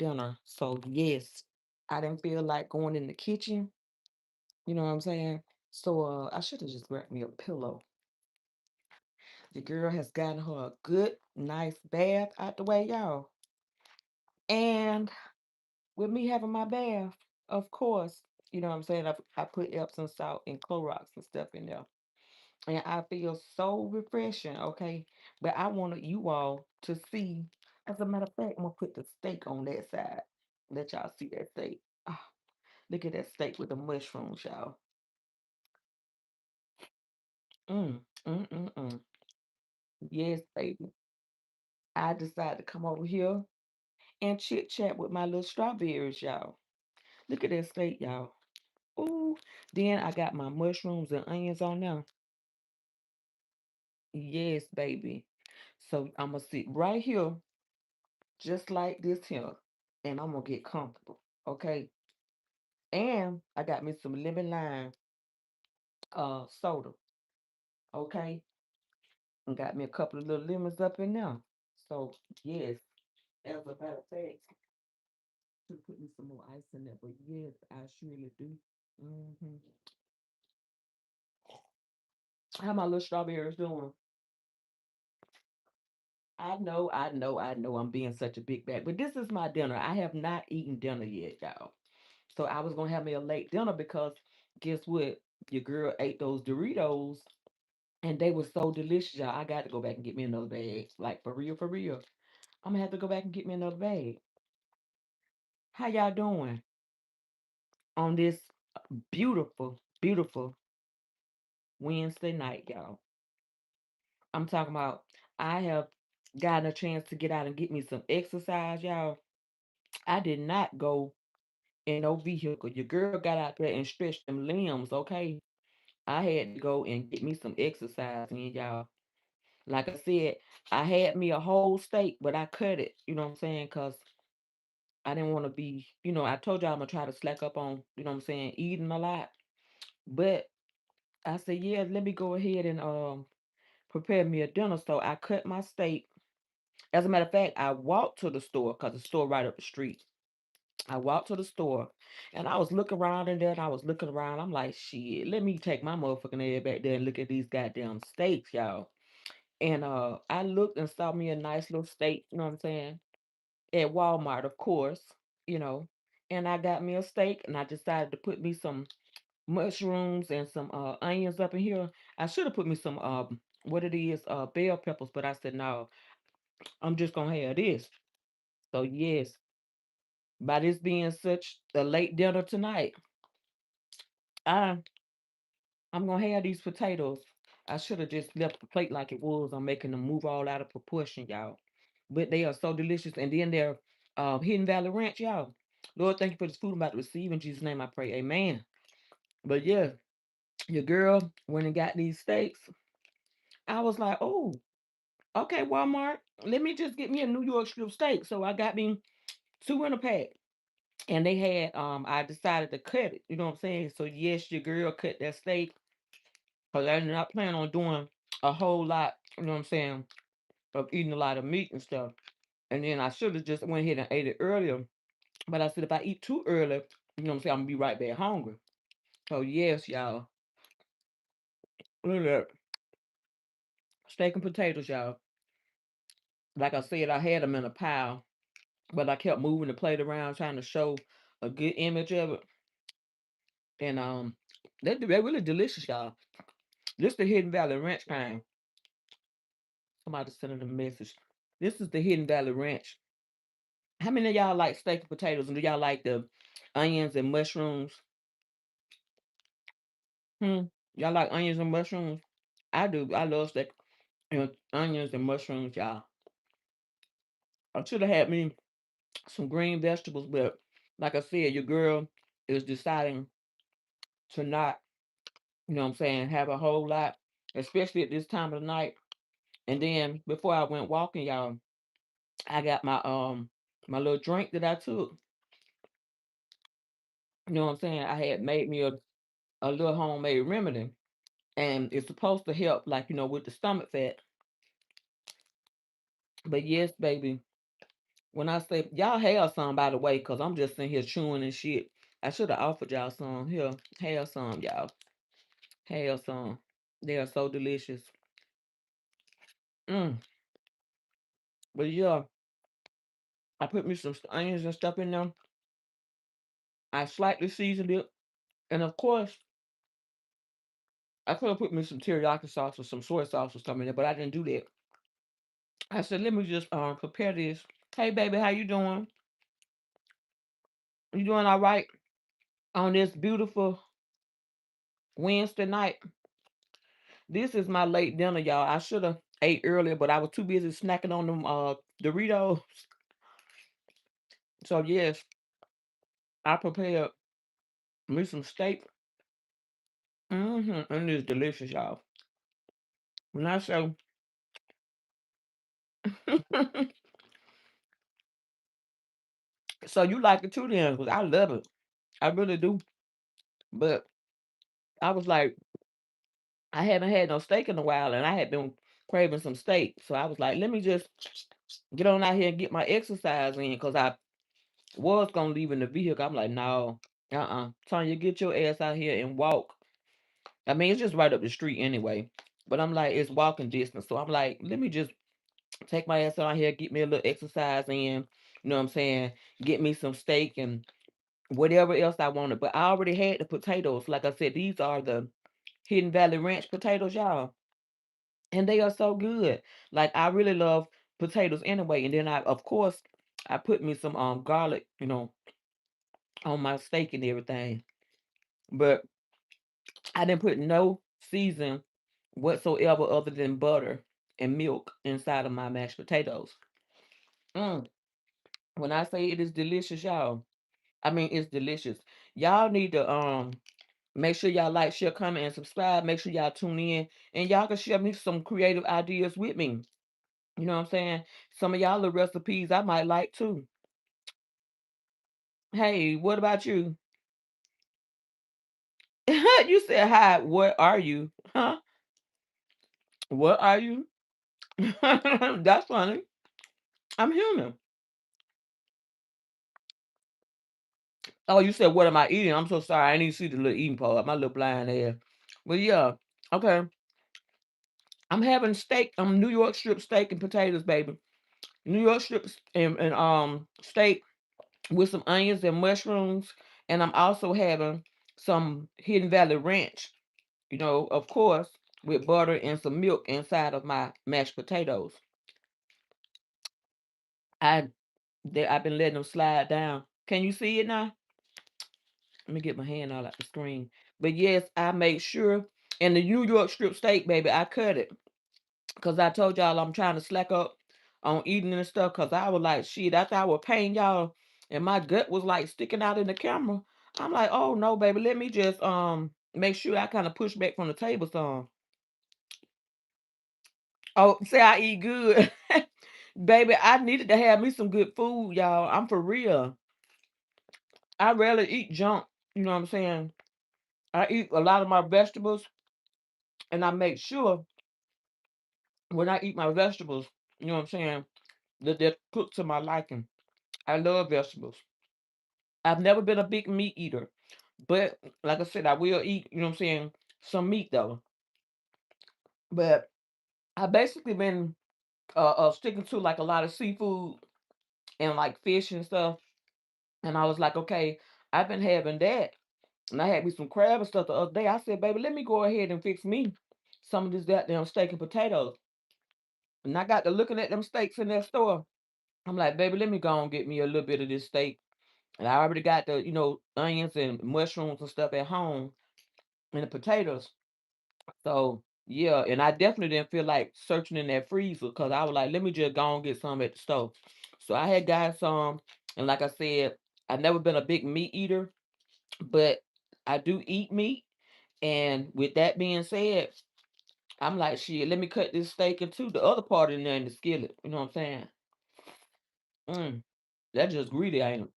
dinner. So yes, I didn't feel like going in the kitchen. You know what I'm saying? So I should have just grabbed me a pillow. The girl has gotten her a good, nice bath out the way, y'all. And with me having my bath, of course, you know what I'm saying? I put Epsom salt and Clorox and stuff in there. And I feel so refreshing, okay? But I wanted you all to see. As a matter of fact, I'm gonna put the steak on that side. Let y'all see that steak. Ah, look at that steak with the mushrooms, y'all. Mm, mm. Yes, baby. I decided to come over here and chit chat with my little strawberries, y'all. Look at that steak, y'all. Ooh. Then I got my mushrooms and onions on there. Yes, baby. So I'm gonna sit right here, just like this here, and I'm gonna get comfortable. Okay. And I got me some lemon lime soda. Okay. And got me a couple of little lemons up in there. So yes, as a matter of fact, to put me some more ice in there. But yes, I surely do. hmm How my little strawberries doing? I know I'm being such a big bag. But this is my dinner. I have not eaten dinner yet, y'all. So I was gonna have me a late dinner because guess what? Your girl ate those Doritos and they were so delicious, y'all. I got to go back and get me another bag. Like for real, for real. I'm gonna have to go back and get me another bag. How y'all doing on this beautiful, beautiful Wednesday night, y'all? I'm talking about I have gotten a chance to get out and get me some exercise, y'all. I did not go in no vehicle. Your girl got out there and stretched them limbs, okay? I had to go and get me some exercise in, y'all. Like I said, I had me a whole steak, but I cut it, you know what I'm saying? Because I didn't want to be, I told y'all I'm going to try to slack up on, you know what I'm saying, eating a lot. But I said, yeah, let me go ahead and prepare me a dinner. So I cut my steak. As a matter of fact, I walked to the store because the store right up the street. I walked to the store and I was looking around in there and I was looking around. I'm like, shit, let me take my motherfucking head back there and look at these goddamn steaks, y'all. And I looked and saw me a nice little steak, you know what I'm saying? At Walmart, of course, you know. And I got me a steak and I decided to put me some mushrooms and some onions up in here. I should have put me some what it is, bell peppers, but I said no, I'm just gonna have this. So yes, by this being such a late dinner tonight, I I'm gonna have these potatoes. I should have just left the plate like it was. I'm making them move all out of proportion, y'all. But they are so delicious. And then they're Hidden Valley Ranch, y'all. Lord, thank you for this food I'm about to receive. In Jesus' name I pray. Amen. But yeah, your girl went and got these steaks. I was like, oh, okay, Walmart. Let me just get me a New York strip steak. So I got me two in a pack. And they had I decided to cut it. You know what I'm saying? So yes, your girl cut that steak. Cause I did not plan on doing a whole lot, you know what I'm saying, of eating a lot of meat and stuff. And then I should have just went ahead and ate it earlier. But I said if I eat too early, you know what I'm saying, I'm gonna be right back hungry. So yes, y'all. Look at that. Steak and potatoes, y'all. Like I said, I had them in a pile, but I kept moving the plate around trying to show a good image of it. And they're really delicious, y'all. This the Hidden Valley Ranch kind. Somebody sending a message. This is the Hidden Valley Ranch. How many of y'all like steak and potatoes? And do y'all like the onions and mushrooms? Hmm. Y'all like onions and mushrooms? I do. I love steak and onions and mushrooms, y'all. I should have had me some green vegetables, but like I said, your girl is deciding to not, you know what I'm saying, have a whole lot, especially at this time of the night. And then before I went walking, y'all, I got my little drink that I took. You know what I'm saying? I had made me a little homemade remedy. And it's supposed to help, like, with the stomach fat. But yes, baby, When I say y'all have some, by the way, cause I'm just sitting here chewing and shit. I should have offered y'all some. Here, have some, y'all. Have some. They are so delicious. Mm. But yeah, I put me some onions and stuff in them. I slightly seasoned it, and of course, I could have put me some teriyaki sauce or some soy sauce or something in there, but I didn't do that. I said, let me just prepare this. Hey, baby, how you doing? You doing all right on this beautiful Wednesday night? This is my late dinner, y'all. I should have ate earlier, but I was too busy snacking on them Doritos. So yes, I prepared me some steak. And it's delicious, y'all. When I say, so you like it too, then? Because I love it. I really do. But I was like, I haven't had no steak in a while, and I had been craving some steak. So I was like, let me just get on out here and get my exercise in, because I was gonna leave in the vehicle. I'm like, no, Tanya, get your ass out here and walk. I mean, it's just right up the street anyway. But I'm like, it's walking distance. So I'm like, let me just take my ass out here, get me a little exercise in. You know what I'm saying? Get me some steak and whatever else I wanted. But I already had the potatoes. Like I said, these are the Hidden Valley Ranch potatoes, y'all. And they are so good. Like, I really love potatoes anyway. And then of course, I put me some garlic, on my steak and everything. But I didn't put no season whatsoever other than butter and milk inside of my mashed potatoes. Mm. When I say it is delicious, y'all, I mean it's delicious. Y'all need to make sure y'all like, share, comment, and subscribe. Make sure y'all tune in, and y'all can share me some creative ideas with me. You know what I'm saying? Some of y'all the recipes I might like too. Hey, what about you? You said hi. What are you? Huh? What are you? That's funny. I'm human. Oh, you said, what am I eating? I'm so sorry. I didn't even see the little eating part. My little blind ass. But yeah, okay. I'm having steak. New York strip steak and potatoes, baby. New York strips and steak with some onions and mushrooms. And I'm also having some Hidden Valley Ranch, of course, with butter and some milk inside of my mashed potatoes. I I've been letting them slide down. Can you see it now? Let me get my hand all out the screen. But yes, I made sure. And the New York strip steak, baby, I cut it. Because I told y'all I'm trying to slack up on eating and stuff. Because I was like, shit, after I was paying y'all and my gut was like sticking out in the camera. I'm like, oh no, baby, let me just make sure I kind of push back from the table some. Oh, say I eat good. Baby, I needed to have me some good food, y'all. I'm for real. I rarely eat junk. You know what I'm saying? I eat a lot of my vegetables, and I make sure when I eat my vegetables, you know what I'm saying, that they're cooked to my liking. I love vegetables. I've never been a big meat eater, but like I said, I will eat, you know what I'm saying, some meat though. But I basically been sticking to like a lot of seafood and like fish and stuff. And I was like, okay, I've been having that. And I had me some crab and stuff the other day. I said, baby, let me go ahead and fix me some of this goddamn steak and potatoes. And I got to looking at them steaks in that store. I'm like, baby, let me go and get me a little bit of this steak. And I already got the, onions and mushrooms and stuff at home and the potatoes. So, yeah, and I definitely didn't feel like searching in that freezer because I was like, let me just go and get some at the store. So I had got some. And like I said, I've never been a big meat eater, but I do eat meat. And with that being said, I'm like, shit, let me cut this steak into the other part in there in the skillet. You know what I'm saying? Mm, that's just greedy, ain't it?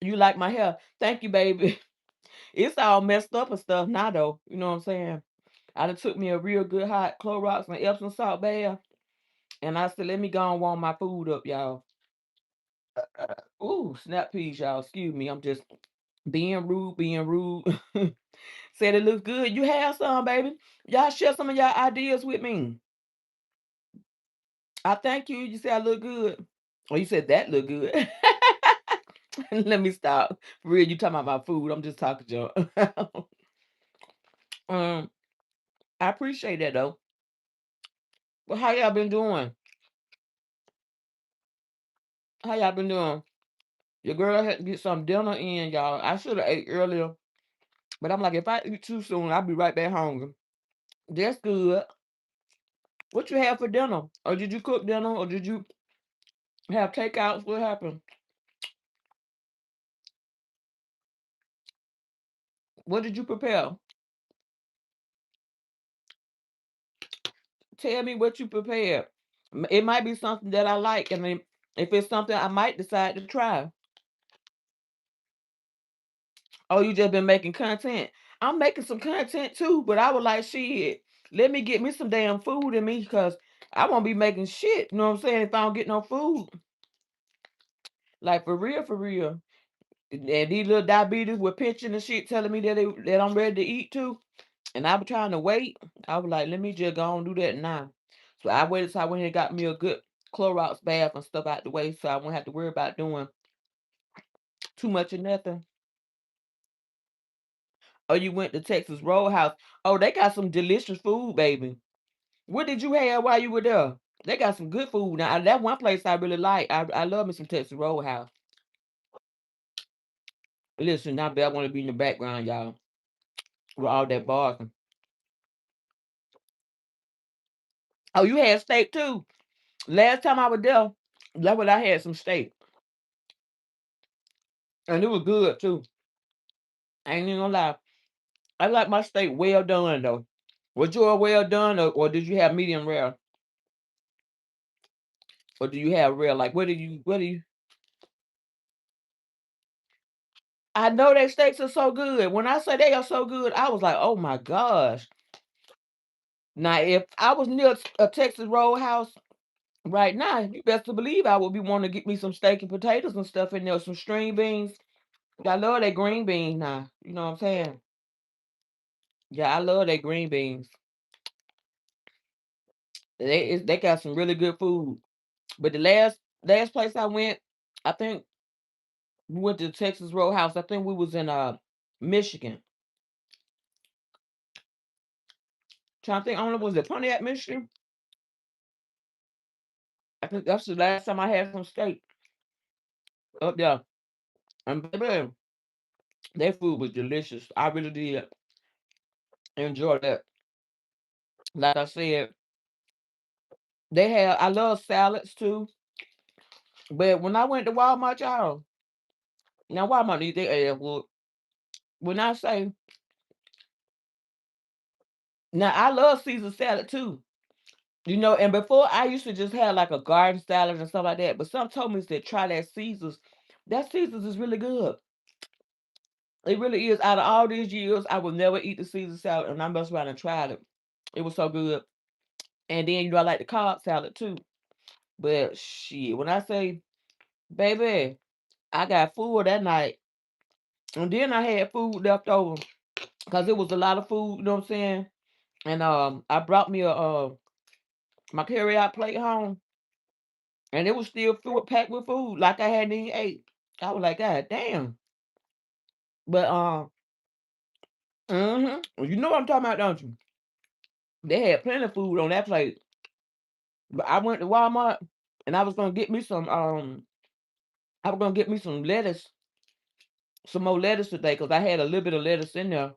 You like my hair? Thank you, baby. It's all messed up and stuff now, though. You know what I'm saying? I done took me a real good hot Clorox and Epsom salt bath. And I said, let me go and warm my food up, y'all. Ooh, snap peas, y'all. Excuse me. I'm just being rude, being rude. Said it looks good. You have some, baby. Y'all share some of y'all ideas with me. I thank you. You said I look good. Oh, you said that look good. Let me stop. For real, you talking about my food. I'm just talking junk. um, I appreciate that though. Well, how y'all been doing? How y'all been doing? Your girl had to get some dinner in, y'all. I should have ate earlier, but I'm like, if I eat too soon, I'll be right back hungry. That's good. What you have for dinner? Or did you cook dinner? Or did you have takeouts? What happened? What did you prepare? Tell me what you prepared. It might be something that I like. I mean, if it's something I might decide to try. Oh, you just been making content. I'm making some content too, but I was like, shit, let me get me some damn food in me because I won't be making shit. You know what I'm saying? If I don't get no food. Like for real, for real. And these little diabetes were pinching and shit telling me that I'm ready to eat too. And I was trying to wait. I was like, let me just go and do that now. So I waited till I went and got me a good Clorox bath and stuff out the way so I won't have to worry about doing too much of nothing. Oh, you went to Texas Roadhouse. Oh, they got some delicious food, baby. What did you have while you were there? They got some good food. Now, that one place I really like. I love me some Texas Roadhouse. Listen, now I want to be in the background, y'all, with all that barking. Oh, you had steak too. Last time I was there, that's what I had, some steak. And it was good too. I ain't even gonna lie. I like my steak well done though. Was yours well done or did you have medium rare? Or do you have rare? Like what do you I know their steaks are so good. When I say they are so good, I was like, oh my gosh. Now, if I was near a Texas Roadhouse right now, you best to believe I would be wanting to get me some steak and potatoes and stuff in there, some string beans. I love that green beans now. You know what I'm saying? Yeah, I love that green beans. They got some really good food. But the last place I went, I think we went to Texas Roadhouse. I think we was in Michigan. Trying to think, I don't know, was it Pontiac, Michigan? I think that's the last time I had some steak up there. And baby, their food was delicious. I really did enjoy that. Like I said, I love salads too. But when I went to Walmart, y'all, now Walmart need their ass whooped. When I say, now I love Caesar salad too. And before I used to just have like a garden salad and stuff like that. But some told me to try that Caesars. That Caesars is really good. It really is. Out of all these years, I will never eat the Caesar salad, and I must around and tried it. It was so good. And then I like the Cobb salad too. But shit, when I say, baby, I got full that night, and then I had food left over because it was a lot of food. You know what I'm saying? And I brought me a my carry out plate home, and it was still full packed with food like I hadn't even ate. I was like, God damn. But you know what I'm talking about, don't you? They had plenty of food on that plate. But I went to Walmart and I was gonna get me some lettuce, some more lettuce today because I had a little bit of lettuce in there.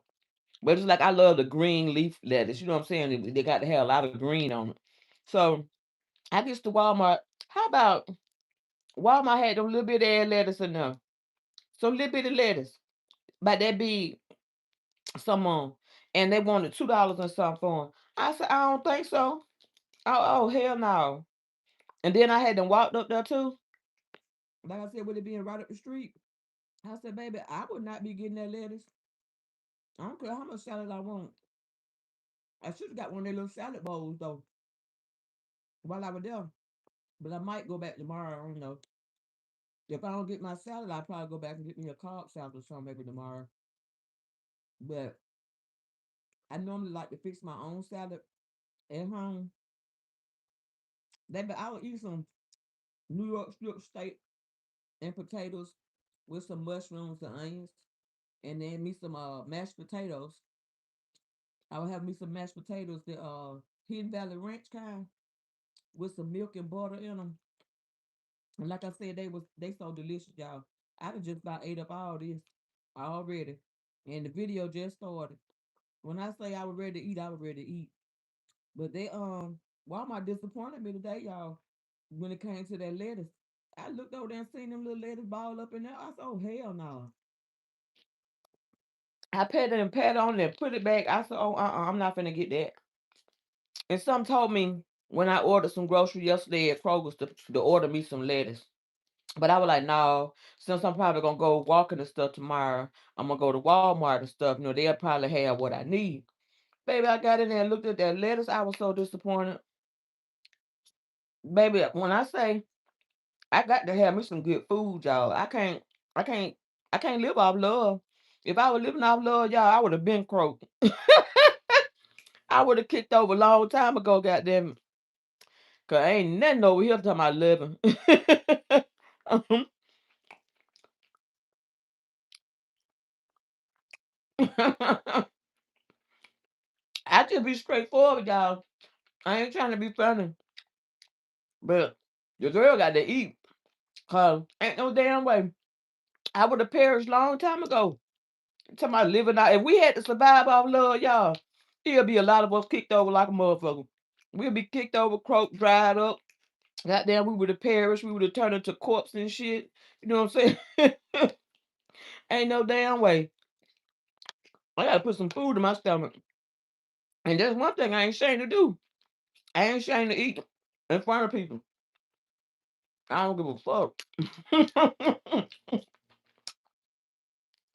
But it's like I love the green leaf lettuce. You know what I'm saying? They got to have a lot of green on it. So I get to Walmart. How about Walmart had them little bit of lettuce in there? Some little bit of lettuce. About that big, some and they wanted $2 and something for 'em. I said, I don't think so. Oh, hell no. And then I had them walked up there too. Like I said, with it being right up the street. I said, baby, I would not be getting that lettuce. I don't care how much salad I want. I should have got one of their little salad bowls though. while I was there. But I might go back tomorrow. I don't know. If I don't get my salad, I'll probably go back and get me a cob salad or something maybe tomorrow. But I normally like to fix my own salad at home. Maybe I would eat some New York strip steak and potatoes with some mushrooms and onions, and then me some mashed potatoes. I would have me some mashed potatoes, the Hidden Valley Ranch kind, with some milk and butter in them. And like I said, they so delicious, y'all. I done just about ate up all this already, and the video just started. When I say I was ready to eat, I was ready to eat. But they Walmart disappointed me today, y'all. When it came to that lettuce, I looked over there and seen them little lettuce ball up in there. I said, "Oh hell no!" I pat it and pat on it and put it back. I said, "Oh, I'm not finna get that." And some told me when I ordered some groceries yesterday at Kroger's to order me some lettuce. But I was like, no, since I'm probably gonna go walking and stuff tomorrow, I'm gonna go to Walmart and stuff. They'll probably have what I need. Baby, I got in there and looked at that lettuce. I was so disappointed. Baby, when I say I got to have me some good food, y'all. I can't, I can't live off love. If I was living off love, y'all, I would have been croaked. I would have kicked over a long time ago, goddamn. Cause ain't nothing over here talking about living. Um, I just be straightforward, y'all. I ain't trying to be funny, but the girl got to eat. Cause ain't no damn way. I would have perished long time ago. Talking about living out. If we had to survive off love, y'all, there'll be a lot of us kicked over like a motherfucker. We'll be kicked over, croaked, dried up. Goddamn, we would have perished. We would have turned into corpse and shit. You know what I'm saying? Ain't no damn way. I gotta put some food in my stomach. And that's one thing I ain't ashamed to do. I ain't ashamed to eat in front of people. I don't give a fuck.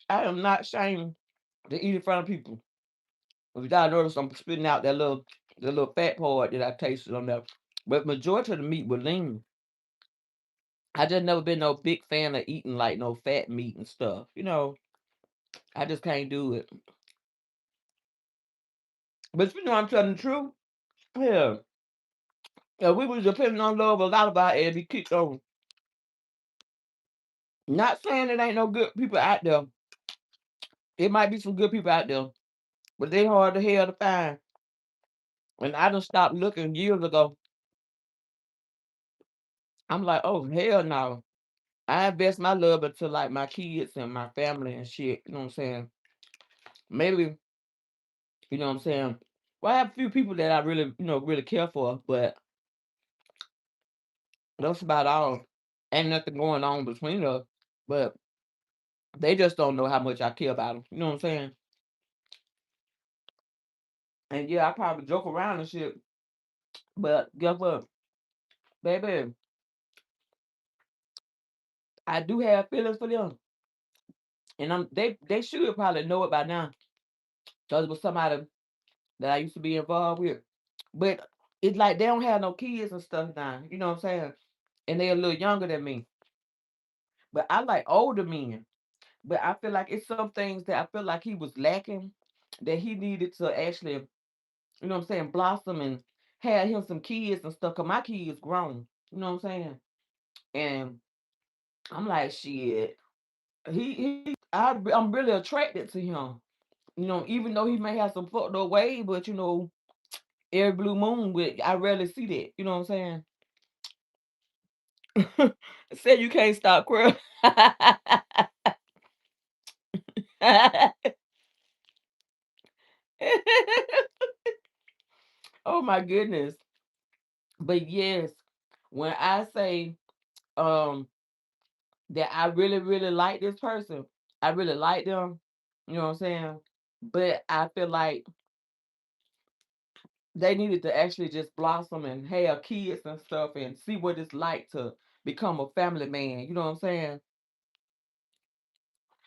I am not ashamed to eat in front of people. If y'all notice, I'm spitting out the little fat part that I tasted on there. But majority of the meat was lean. I just never been no big fan of eating like no fat meat and stuff. I just can't do it. But I'm telling the truth. Yeah, yeah, we was depending on love. A lot of our ass be kicked over. Not saying it ain't no good people out there. It might be some good people out there, but they hard to hell to find. And I done stopped looking years ago. I'm like, oh hell no. I invest my love into like my kids and my family and shit. You know what I'm saying? Maybe, you know what I'm saying? Well, I have a few people that I really, really care for, but that's about all. Ain't nothing going on between us. But they just don't know how much I care about them. You know what I'm saying? And yeah, I probably joke around and shit. But guess what? Baby, I do have feelings for them. And they should probably know it by now. Because it was somebody that I used to be involved with. But it's like they don't have no kids and stuff now. You know what I'm saying? And they're a little younger than me. But I like older men. But I feel like it's some things that I feel like he was lacking that he needed to actually, you know what I'm saying, blossom and have him some kids and stuff. Cause my kids grown. You know what I'm saying? And I'm like, shit. I'm really attracted to him. Even though he may have some fucked up ways, but every blue moon, I rarely see that. You know what I'm saying? Said you can't stop crying. Oh my goodness. But yes, when I say um that I really, really like this person, I really like them, you know what I'm saying? But I feel like they needed to actually just blossom and have kids and stuff and see what it's like to become a family man. You know what I'm saying?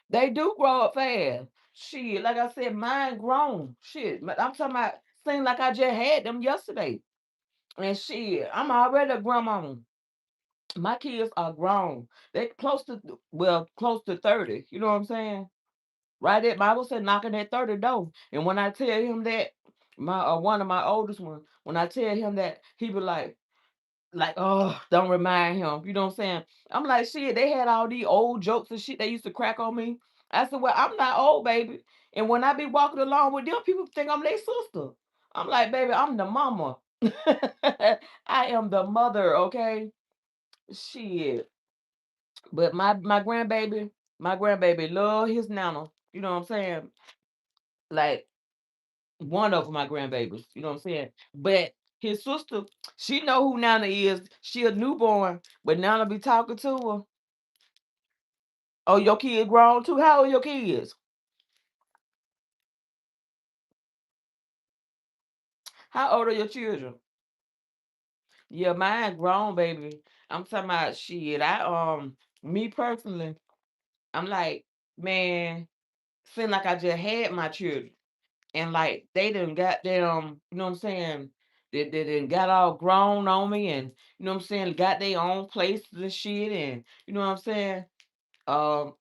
They do grow up fast. Shit, like I said, mine grown. Shit, but I'm talking about seemed like I just had them yesterday. And shit, I'm already a grandmama. My kids are grown. They close to close to 30. You know what I'm saying? Right at Bible said knocking at 30 door. And when I tell him that, my one of my oldest ones, when I tell him that, he be like, oh, don't remind him. You know what I'm saying? I'm like, shit, they had all these old jokes and shit they used to crack on me. I said, well, I'm not old, baby. And when I be walking along with them, people think I'm their sister. I'm like, baby, I'm the mama. I am the mother, okay? Shit. But my grandbaby love his nana. You know what I'm saying? Like one of my grandbabies. You know what I'm saying? But his sister, she know who Nana is. She a newborn, but Nana be talking to her. Oh, your kid grown too? How old your kids? How old are your children? Yeah, mine grown, baby. I'm talking about shit. Me personally, I'm like, man, feel like I just had my children. And like they done got them, you know what I'm saying? They done got all grown on me and you know what I'm saying, got their own places and shit and you know what I'm saying? Um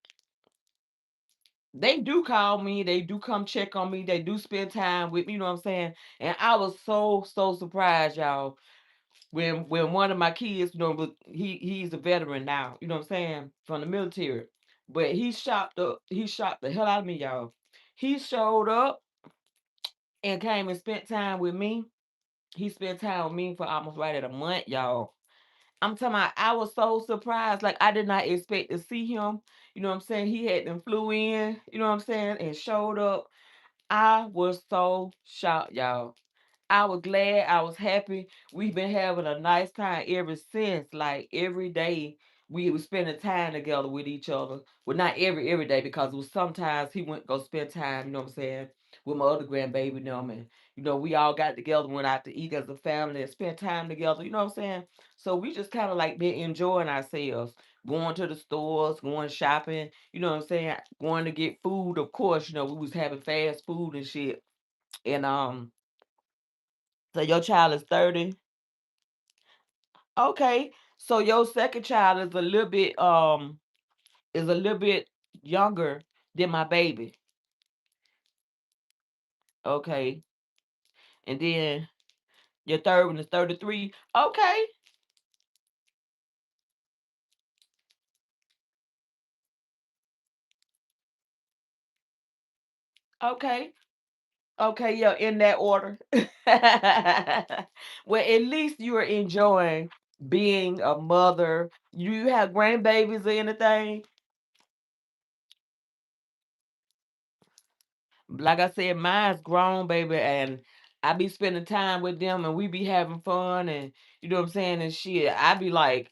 they do call me, they do come check on me, they do spend time with me, you know what I'm saying? And I was so surprised, y'all, when one of my kids, you know, he's a veteran now, you know what I'm saying, from the military. But he shocked the hell out of me, y'all. He showed up and came and spent time with me. He spent time with me for almost right at a month, y'all. I'm talking about I was so surprised. Like I did not expect to see him. You know what I'm saying? He had them flew in, you know what I'm saying, and showed up. I was so shocked, y'all. I was glad. I was happy. We've been having a nice time ever since. Like every day, we was spending time together with each other. Well, not every day because it was sometimes he went go spend time. You know what I'm saying? With my other grandbaby and them, and we all got together, went out to eat as a family, and spent time together. You know what I'm saying? So we just kind of like been enjoying ourselves, going to the stores, going shopping. You know what I'm saying? Going to get food. Of course, we was having fast food and shit. And so your child is 30. Okay. So your second child is a little bit younger than my baby. Okay. And then your third one is 33. Okay. Okay. Okay, yeah, in that order. Well, at least you are enjoying being a mother. You have grandbabies or anything? Like I said, mine's grown, baby, and I be spending time with them and we be having fun and you know what I'm saying and shit. I be like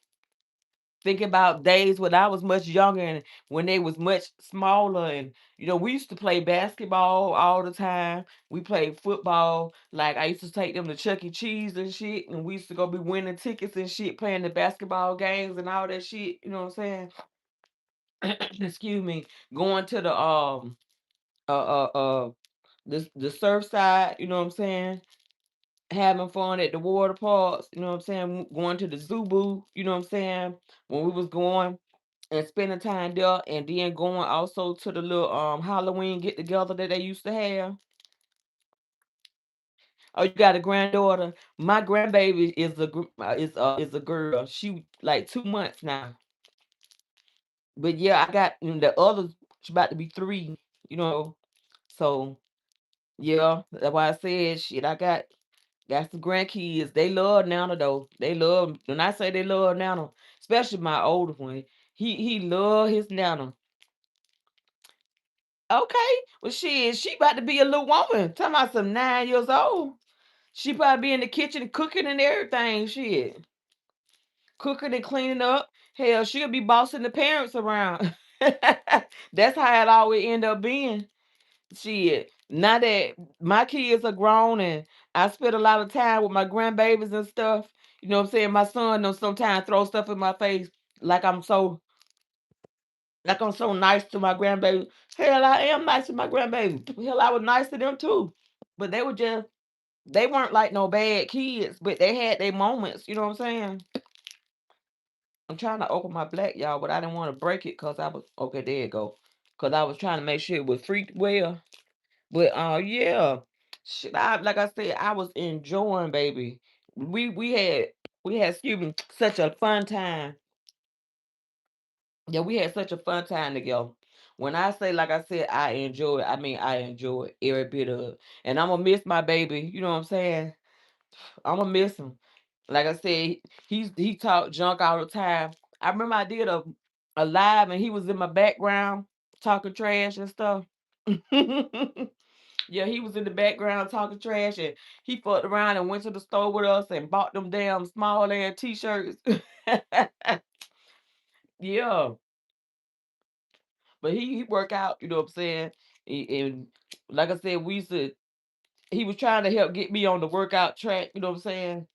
thinking about days when I was much younger and when they was much smaller and we used to play basketball all the time. We played football. Like I used to take them to Chuck E. Cheese and shit and we used to go be winning tickets and shit, playing the basketball games and all that shit, you know what I'm saying? Excuse me. Going to the uh uh the surf side, you know what I'm saying? Having fun at the water parks, you know what I'm saying? Going to the zoo boo, you know what I'm saying? When we was going and spending time there and then going also to the little Halloween get together that they used to have. Oh, you got a granddaughter. My grandbaby is a girl. She like 2 months now. But yeah, I got the other. She about to be 3. You know, so yeah, that's why I said shit. I got some grandkids. They love Nana though. They love when I say they love Nana, especially my older one. He love his Nana. Okay. Well she about to be a little woman. Talking about some 9 years old. She probably be in the kitchen cooking and everything. Shit. Cooking and cleaning up. Hell, she'll be bossing the parents around. That's how it always end up being. Shit. Now that my kids are grown and I spend a lot of time with my grandbabies and stuff, you know what I'm saying? My son knows sometimes throw stuff in my face like I'm so nice to my grandbaby. Hell, I am nice to my grandbaby. Hell, I was nice to them too. But they were just They weren't like no bad kids, but they had their moments. You know what I'm saying? I'm trying to open my black, y'all, but I didn't want to break it because I was okay. There you go. Because I was trying to make sure it was freaked well. But yeah, shit. Like I said, I was enjoying, baby. We had excuse me, such a fun time. Yeah, we had such a fun time together. When I say, like I said, I enjoy it, I mean I enjoy every bit of it. And I'm gonna miss my baby. You know what I'm saying? I'm gonna miss him. Like I said, he talk junk all the time. I remember I did a live and he was in my background talking trash and stuff. Yeah, he was in the background talking trash and he fucked around and went to the store with us and bought them damn small ass t-shirts. Yeah, but he work out, you know what I'm saying? And like I said, he was trying to help get me on the workout track, you know what I'm saying?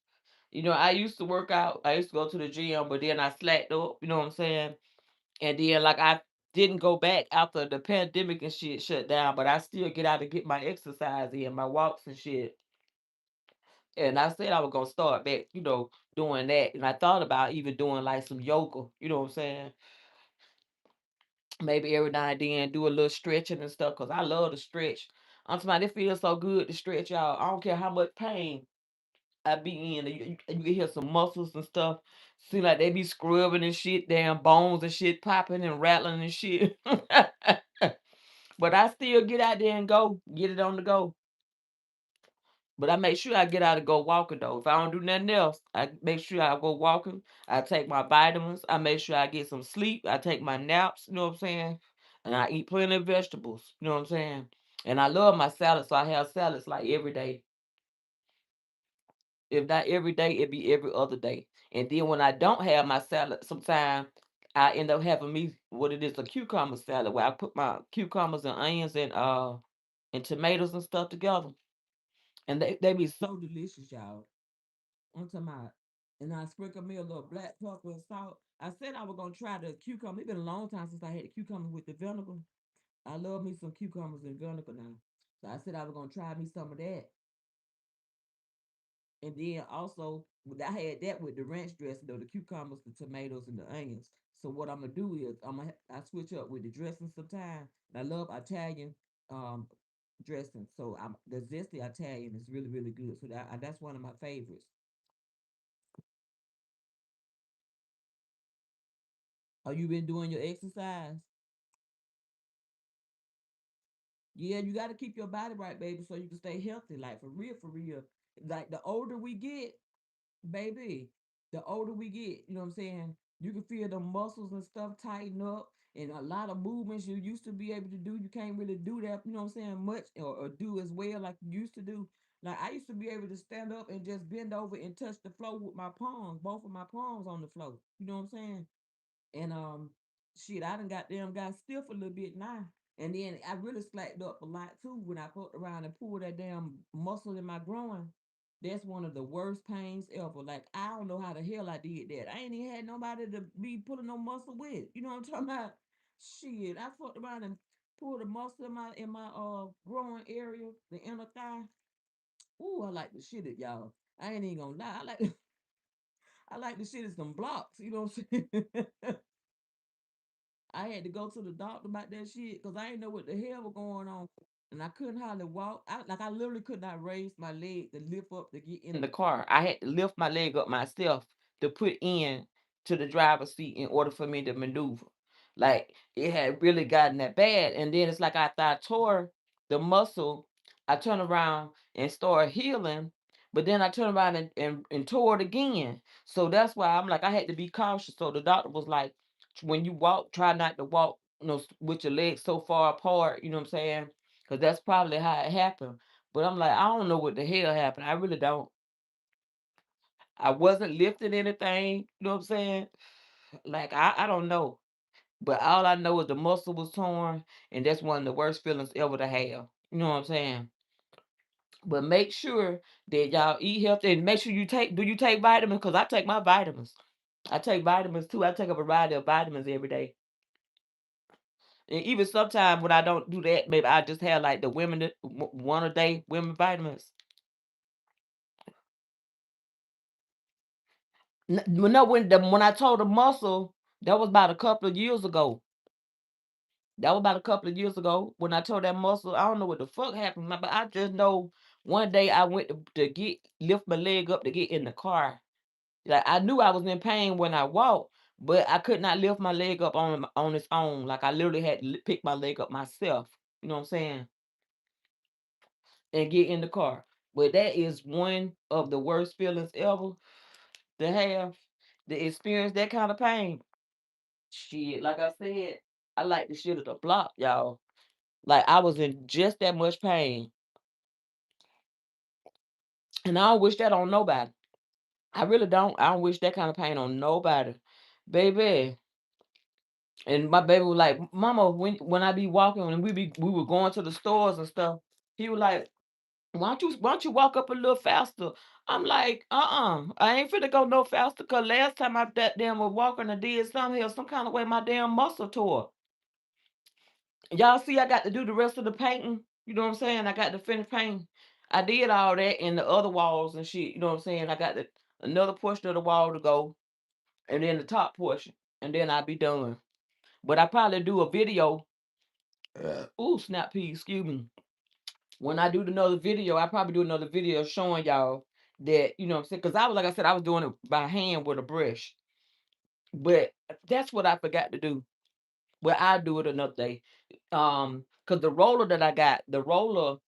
I used to work out. I used to go to the gym, but then I slacked up, you know what I'm saying? And then like I didn't go back after the pandemic and shit shut down, but I still get out to get my exercise in, my walks and shit. And I said I was gonna start back, doing that. And I thought about even doing like some yoga, you know what I'm saying? Maybe every now and then do a little stretching and stuff, cause I love to stretch. I'm talking about it feels so good to stretch, y'all. I don't care how much pain I be in. You can hear some muscles and stuff. Seem like they be scrubbing and shit, damn bones and shit popping and rattling and shit. But I still get out there and go, get it on the go. But I make sure I get out and go walking though. If I don't do nothing else, I make sure I go walking. I take my vitamins. I make sure I get some sleep. I take my naps, you know what I'm saying? And I eat plenty of vegetables, you know what I'm saying? And I love my salad, so I have salads like every day. If not every day, it be every other day. And then when I don't have my salad, sometimes I end up having me what it is a cucumber salad where I put my cucumbers and onions and tomatoes and stuff together. And they be So delicious, y'all. I'm talking about, and I sprinkle me a little black pepper and salt. I said I was gonna try the cucumber. It's been a long time since I had the cucumber with the vinegar. I love me some cucumbers and vinegar now. So I said I was gonna try me some of that. And then also, I had that with the ranch dressing, though the cucumbers, the tomatoes, and the onions. So what I'm gonna do is I switch up with the dressing sometimes. And I love Italian um dressing. So the zesty Italian is really really good. So that's one of my favorites. Are you been doing your exercise? Yeah, you got to keep your body right, baby, so you can stay healthy. Like for real, for real. Like the older we get, baby, the older we get, you know what I'm saying? You can feel the muscles and stuff tighten up, and a lot of movements you used to be able to do, you can't really do that, you know what I'm saying, much or do as well like you used to do. Like I used to be able to stand up and just bend over and touch the floor with my palms, both of my palms on the floor. You know what I'm saying? And shit, I done got stiff a little bit now. And then I really slacked up a lot too when I fucked around and pulled that damn muscle in my groin. That's one of the worst pains ever. Like I don't know how the hell I did that. I ain't even had nobody to be pulling no muscle with. You know what I'm talking about? Shit, I fucked around and pulled a muscle in my groin area, the inner thigh. Ooh, I like the shit at y'all. I ain't even gonna lie. I like the shit at some blocks. You know what I'm saying? I had to go to the doctor about that shit because I didn't know what the hell was going on. And I couldn't hardly walk. I literally could not raise my leg to lift up to get in the car. I had to lift my leg up myself to put in to the driver's seat in order for me to maneuver. Like it had really gotten that bad. And then it's like after I tore the muscle, I turned around and started healing. But then I turned around and tore it again. So that's why I'm like, I had to be cautious. So the doctor was like, when you walk, try not to walk, with your legs so far apart, you know what I'm saying? Because that's probably how it happened. But I'm like, I don't know what the hell happened. I really don't. I wasn't lifting anything, you know what I'm saying? Like I don't know. But all I know is the muscle was torn, and that's one of the worst feelings ever to have. You know what I'm saying? But make sure that y'all eat healthy and make sure do you take vitamins? Because I take my vitamins. I take vitamins too. I take a variety of vitamins every day. And even sometimes when I don't do that, maybe I just have like the one a day women vitamins. No, when I told the muscle, that was about a couple of years ago. That was about a couple of years ago when I told that muscle. I don't know what the fuck happened, but I just know one day I went to get lift my leg up to get in the car. Like I knew I was in pain when I walked, but I could not lift my leg up on its own. Like I literally had to pick my leg up myself. You know what I'm saying? And get in the car. But that is one of the worst feelings ever to have, to experience that kind of pain. Shit, like I said, I like the shit at the block, y'all. Like I was in just that much pain. And I don't wish that on nobody. I really don't. I don't wish that kind of pain on nobody. Baby. And my baby was like, Mama, when I be walking and we were going to the stores and stuff, he was like, why don't you walk up a little faster? I'm like, I ain't finna go no faster cause last time I that damn was walking and did something here, some kind of way my damn muscle tore. Y'all see I got to do the rest of the painting. You know what I'm saying? I got to finish painting. I did all that in the other walls and shit. You know what I'm saying? I got another portion of the wall to go, and then the top portion, and then I'll be done. But I probably do a video. Ooh, snap pea, excuse me. When I do another video, I probably do another video showing y'all that, you know what I'm saying? Because I was, like I said, I was doing it by hand with a brush. But that's what I forgot to do. Well, I'll do it another day. Because the roller that I got, the roller,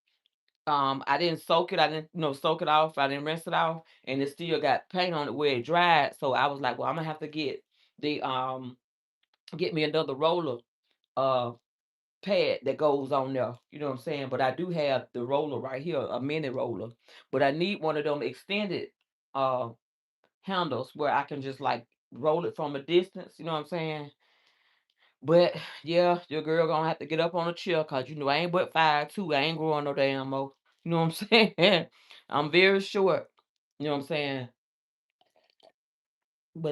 I didn't soak it. I didn't, soak it off. I didn't rinse it off. And it still got paint on it where it dried. So I was like, well, I'm gonna have to the get me another roller uh pad that goes on there. You know what I'm saying? But I do have the roller right here, a mini roller. But I need one of them extended uh handles where I can just like roll it from a distance. You know what I'm saying? But yeah, your girl gonna have to get up on a chair because I ain't but 5'2". I ain't growing no damn more. You know what I'm saying? I'm very short. You know what I'm saying? But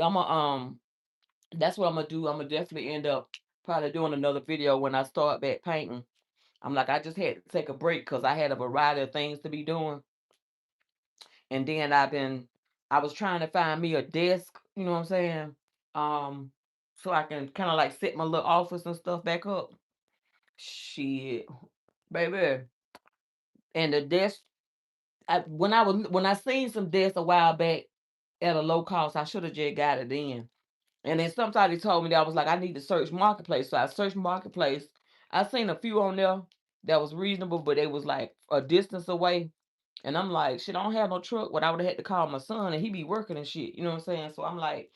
that's what I'm gonna do. I'm gonna definitely end up probably doing another video when I start back painting. I'm like, I just had to take a break because I had a variety of things to be doing. And then I was trying to find me a desk, you know what I'm saying? Um, so I can kind of like set my little office and stuff back up. Shit, baby. And the desk, when I seen some desks a while back at a low cost, I should have just got it then. And then somebody told me that I was like, I need to search marketplace. So I searched marketplace. I seen a few on there that was reasonable, but they was like a distance away. And I'm like, shit, I don't have no truck. What I would have had to call my son and he be working and shit. You know what I'm saying? So I'm like,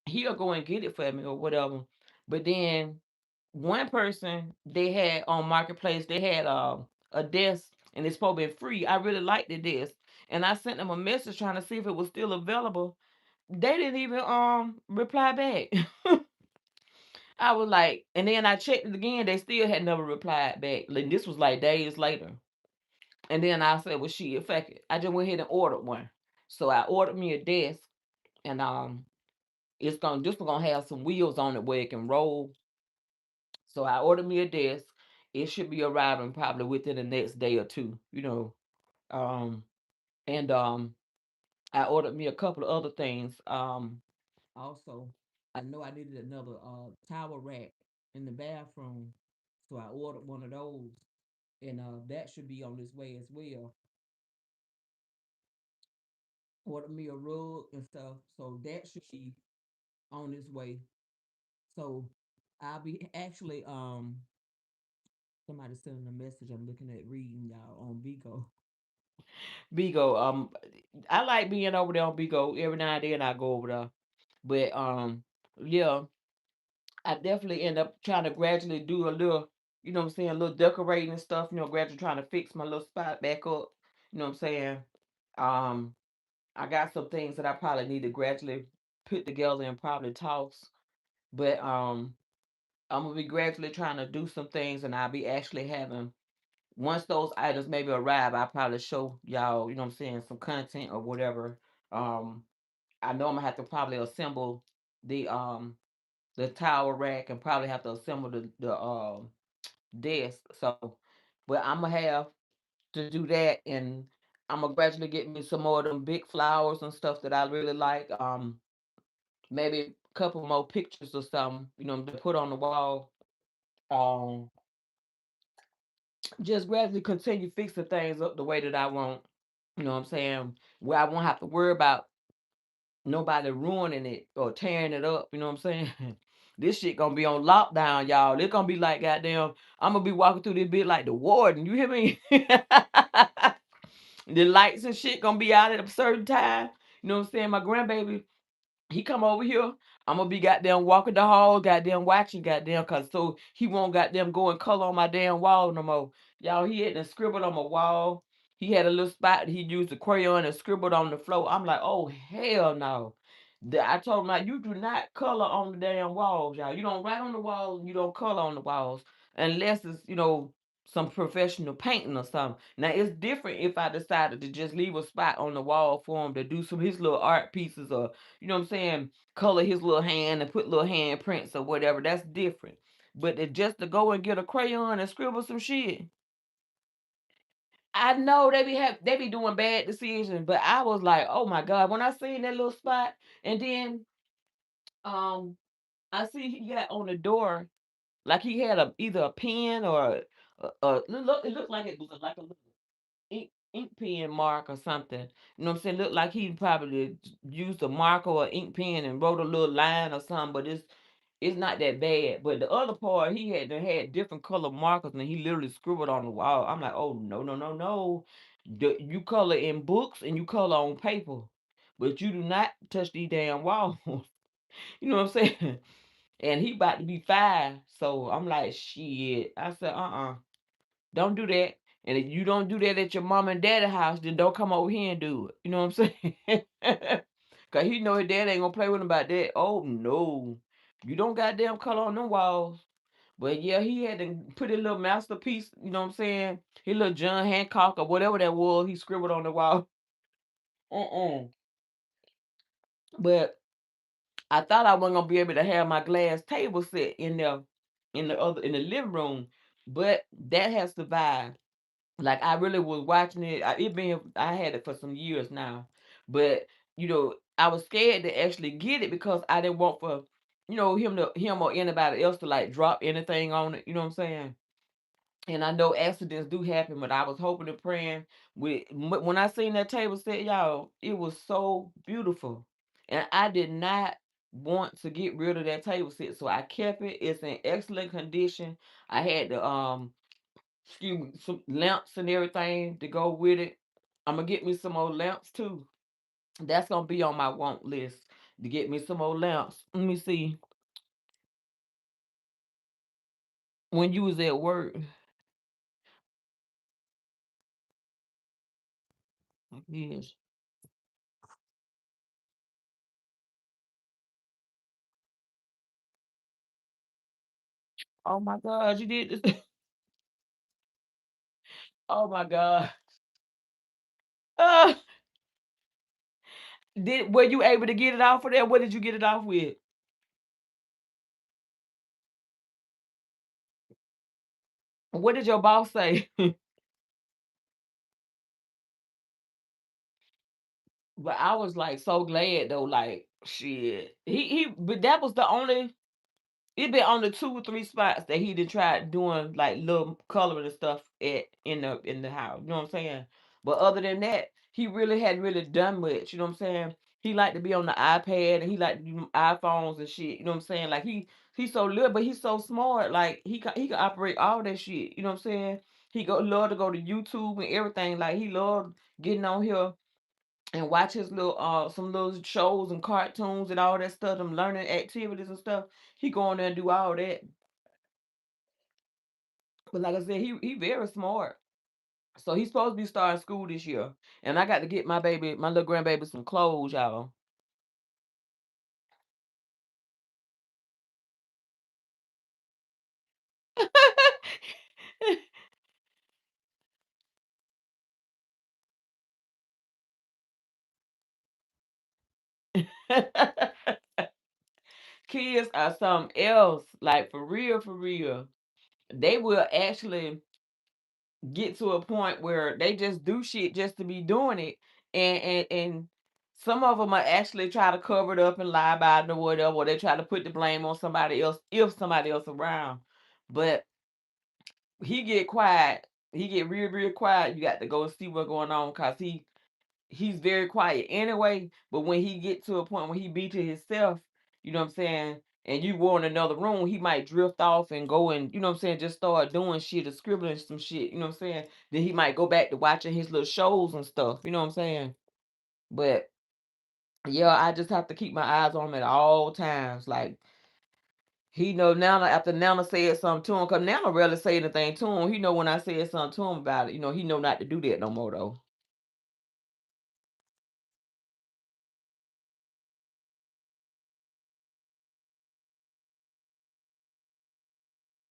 he'll go and get it for me or whatever. But then one person they had on marketplace, they had a desk and it's supposed to be free. I really liked the desk. And I sent them a message trying to see if it was still available. They didn't even reply back. I was like, and then I checked it again. They still had never replied back. Like, this was like days later. And then I said, well, shit, fuck it. I just went ahead and ordered one. So I ordered me a desk, and this one gonna have some wheels on it where it can roll. So I ordered me a desk. It should be arriving probably within the next day or two. Um, and I ordered me a couple of other things. Also, I know I needed another towel rack in the bathroom, so I ordered one of those, and that should be on its way as well. Ordered me a rug and stuff, so that should be on its way. So I'll be actually somebody sending a message. I'm looking at reading y'all on Vigo. Vigo, I like being over there on Vigo. Every now and then I go over there, but yeah, I definitely end up trying to gradually do a little, you know what I'm saying, a little decorating and stuff. Gradually trying to fix my little spot back up. You know what I'm saying. Um, I got some things that I probably need to gradually put together and probably toss. But I'm gonna be gradually trying to do some things, and I'll be actually having once those items maybe arrive, I'll probably show y'all, you know what I'm saying, some content or whatever. Um, I know I'm gonna have to probably assemble the um the tower rack and probably have to assemble the desk. So, but I'm gonna have to do that, and I'm gonna gradually get me some more of them big flowers and stuff that I really like. maybe a couple more pictures or something, to put on the wall. Um, just gradually continue fixing things up the way that I want. You know what I'm saying? Where I won't have to worry about nobody ruining it or tearing it up. You know what I'm saying? This shit gonna be on lockdown, y'all. It's gonna be like goddamn. I'm gonna be walking through this bit like the warden. You hear me? The lights and shit gonna be out at a certain time. You know what I'm saying? My grandbaby, he come over here. I'm gonna be goddamn walking the hall, goddamn watching, goddamn, cause so he won't goddamn go and color on my damn wall no more. Y'all, he had to scribbled on my wall. He had a little spot that he used a crayon and scribbled on the floor. I'm like, oh hell no. I told him like, you do not color on the damn walls, y'all. You don't write on the walls. You don't color on the walls unless it's some professional painting or something. Now it's different if I decided to just leave a spot on the wall for him to do some his little art pieces or what I'm saying, color his little hand and put little handprints or whatever. That's different. But just to go and get a crayon and scribble some shit, I know they be doing bad decisions, but I was like, oh my god, when I seen that little spot, and then um I see he got on the door like he had either a pen or it looked like it was like a little ink pen mark or something. You know what I'm saying? Looked like he probably used a marker or ink pen and wrote a little line or something, but it's not that bad. But the other part, he had different color markers and he literally scribbled on the wall. I'm like, oh no, no, no, no. You color in books and you color on paper. But you do not touch these damn walls. You know what I'm saying? And he about to be 5. So I'm like, shit. I said, don't do that. And if you don't do that at your mom and daddy house, then don't come over here and do it. You know what I'm saying? Cause he know his dad ain't gonna play with him about that. Oh no. You don't goddamn color on them walls. But yeah, he had to put a little masterpiece, you know what I'm saying? His little John Hancock or whatever that was, he scribbled on the wall. Uh-uh. But I thought I wasn't gonna be able to have my glass table set in there in the living room. But that has survived. Like I really was watching it. I had it for some years now, but I was scared to actually get it because I didn't want for him or anybody else to like drop anything on it. You know what I'm saying? And I know accidents do happen, but I was hoping and praying when I seen that table set, y'all, it was so beautiful, and I did not want to get rid of that table set, so I kept it. It's in excellent condition. I had the excuse me, some lamps and everything to go with it. I'm gonna get me some more lamps too. That's gonna be on my want list to get me some more lamps. Let me see. When you was at work, yes. Oh my God, you did this. Oh my God. Uh, were you able to get it off of there? What did you get it off with? What did your boss say? But I was like so glad though, like shit. But that was the only it been on the 2 or 3 spots that he did try doing like little coloring and stuff in the house. You know what I'm saying? But other than that, he really hadn't really done much. You know what I'm saying? He liked to be on the iPad and he liked to do iPhones and shit. You know what I'm saying? Like he's so little, but he's so smart. Like he can operate all that shit. You know what I'm saying? He love to go to YouTube and everything. Like he loved getting on here and watch his little some little shows and cartoons and all that stuff, them learning activities and stuff. He go on there and do all that. But like I said, he very smart. So he's supposed to be starting school this year. And I got to get my little grandbaby some clothes, y'all. Kids are something else. Like for real, for real. They will actually get to a point where they just do shit just to be doing it. And Some of them are actually try to cover it up and lie about it or whatever, or they try to put the blame on somebody else if somebody else around. But he get quiet. He get real, real quiet. You got to go and see what's going on because he's very quiet anyway. But when he get to a point where he be to himself, you know what I'm saying, and you go in another room, he might drift off and go and, you know what I'm saying, just start doing shit or scribbling some shit, you know what I'm saying. Then he might go back to watching his little shows and stuff, you know what I'm saying. But yeah, I just have to keep my eyes on him at all times. Like he know Nana after Nana said something to him, cause Nana rarely say anything to him. He know when I said something to him about it. You know, he know not to do that no more though.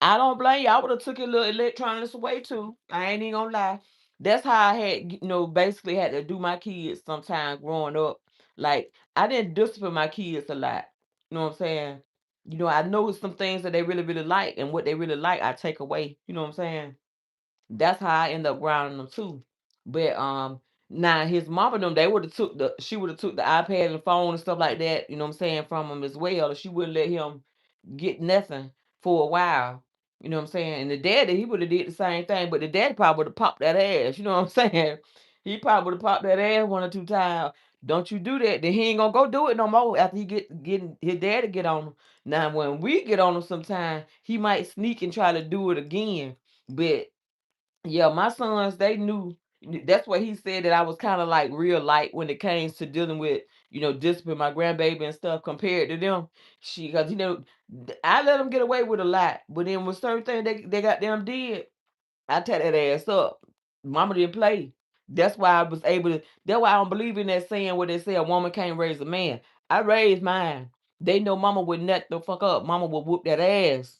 I don't blame you. I would have took your little electronics away too. I ain't even gonna lie. That's how I had, basically had to do my kids sometimes growing up. Like I didn't discipline my kids a lot. You know what I'm saying? I know some things that they really, really like, and what they really like, I take away. You know what I'm saying? That's how I end up grounding them too. But now his mama them, they would have took the she would have took the iPad and phone and stuff like that, you know what I'm saying, from him as well. She wouldn't let him get nothing for a while. You know what I'm saying? And the daddy, he would have did the same thing, but the daddy probably would have popped that ass. You know what I'm saying? He probably would have popped that ass one or two times. Don't you do that? Then he ain't gonna go do it no more after he getting his daddy get on him. Now when we get on him sometime, he might sneak and try to do it again. But yeah, my sons, they knew. That's what he said, that I was kind of like real light when it came to dealing with, discipline my grandbaby and stuff compared to them. Because I let them get away with a lot, but then with certain things they got them did, I tear that ass up. Mama didn't play. That's why I was able to. That's why I don't believe in that saying where they say a woman can't raise a man. I raised mine. They know Mama would nut the fuck up. Mama would whoop that ass.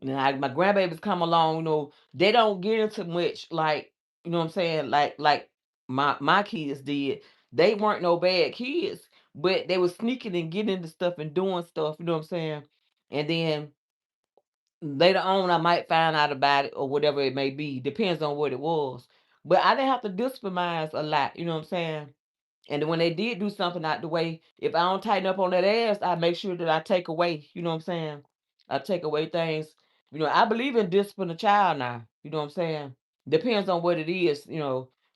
Now my grandbabies come along, they don't get into much like, you know what I'm saying, like my kids did. They weren't no bad kids, but they were sneaking and getting into stuff and doing stuff, you know what I'm saying? And then later on I might find out about it or whatever it may be. Depends on what it was. But I didn't have to discipline mine a lot, you know what I'm saying? And then when they did do something out the way, if I don't tighten up on that ass, I make sure that I take away. You know what I'm saying? I take away things. I believe in discipline a child now. You know what I'm saying? Depends on what it is.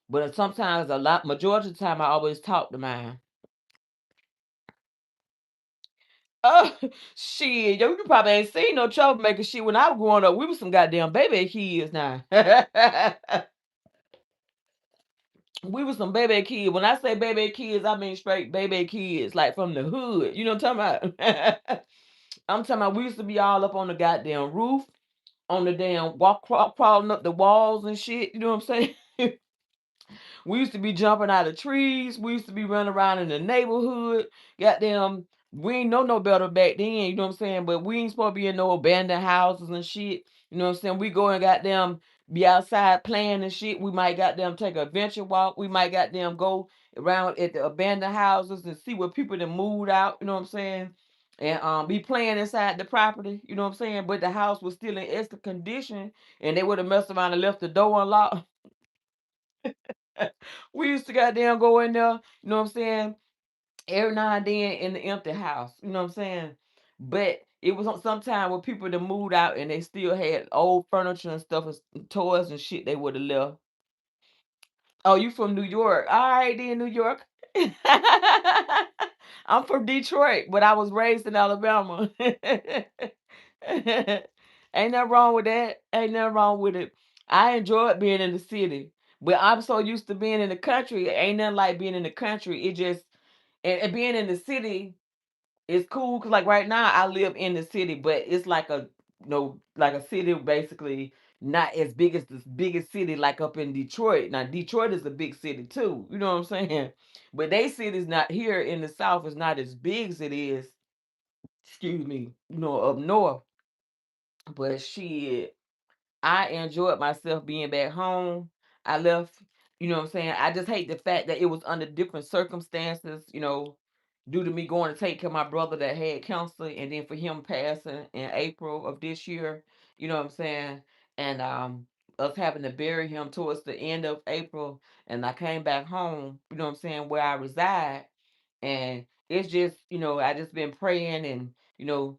But sometimes majority of the time, I always talk to mine. Oh, shit. Yo, you probably ain't seen no troublemaker shit when I was growing up. We was some goddamn baby kids now. We was some baby kids. When I say baby kids, I mean straight baby kids, like from the hood. You know what I'm talking about? I'm talking about we used to be all up on the goddamn roof, on the damn crawling up the walls and shit. You know what I'm saying? We used to be jumping out of trees. We used to be running around in the neighborhood. Goddamn, we ain't know no better back then, you know what I'm saying? But we ain't supposed to be in no abandoned houses and shit. You know what I'm saying? We go and goddamn be outside playing and shit. We might goddamn take a adventure walk. We might goddamn go around at the abandoned houses and see what people that moved out, you know what I'm saying? And be playing inside the property, you know what I'm saying? But the house was still in excellent condition, and they would have messed around and left the door unlocked. We used to goddamn go in there, you know what I'm saying, every now and then in the empty house, you know what I'm saying? But it was on some time where people that moved out and they still had old furniture and stuff and toys and shit they would have left. Oh, you from New York? All right, then New York. I'm from Detroit, but I was raised in Alabama. Ain't nothing wrong with that. Ain't nothing wrong with it. I enjoyed being in the city, but I'm so used to being in the country. Ain't nothing like being in the country. It just and being in the city is cool because like right now I live in the city, but it's like like a city basically not as big as the biggest city like up in Detroit. Now Detroit is a big city too. You know what I'm saying? But they cities not here in the South is not as big as it is. Excuse me. Up north. But shit, I enjoyed myself being back home. I left, you know what I'm saying? I just hate the fact that it was under different circumstances, due to me going to take care of my brother that had cancer and then for him passing in April of this year, you know what I'm saying? And us having to bury him towards the end of April, and I came back home, you know what I'm saying, where I reside. And it's just, I just been praying and,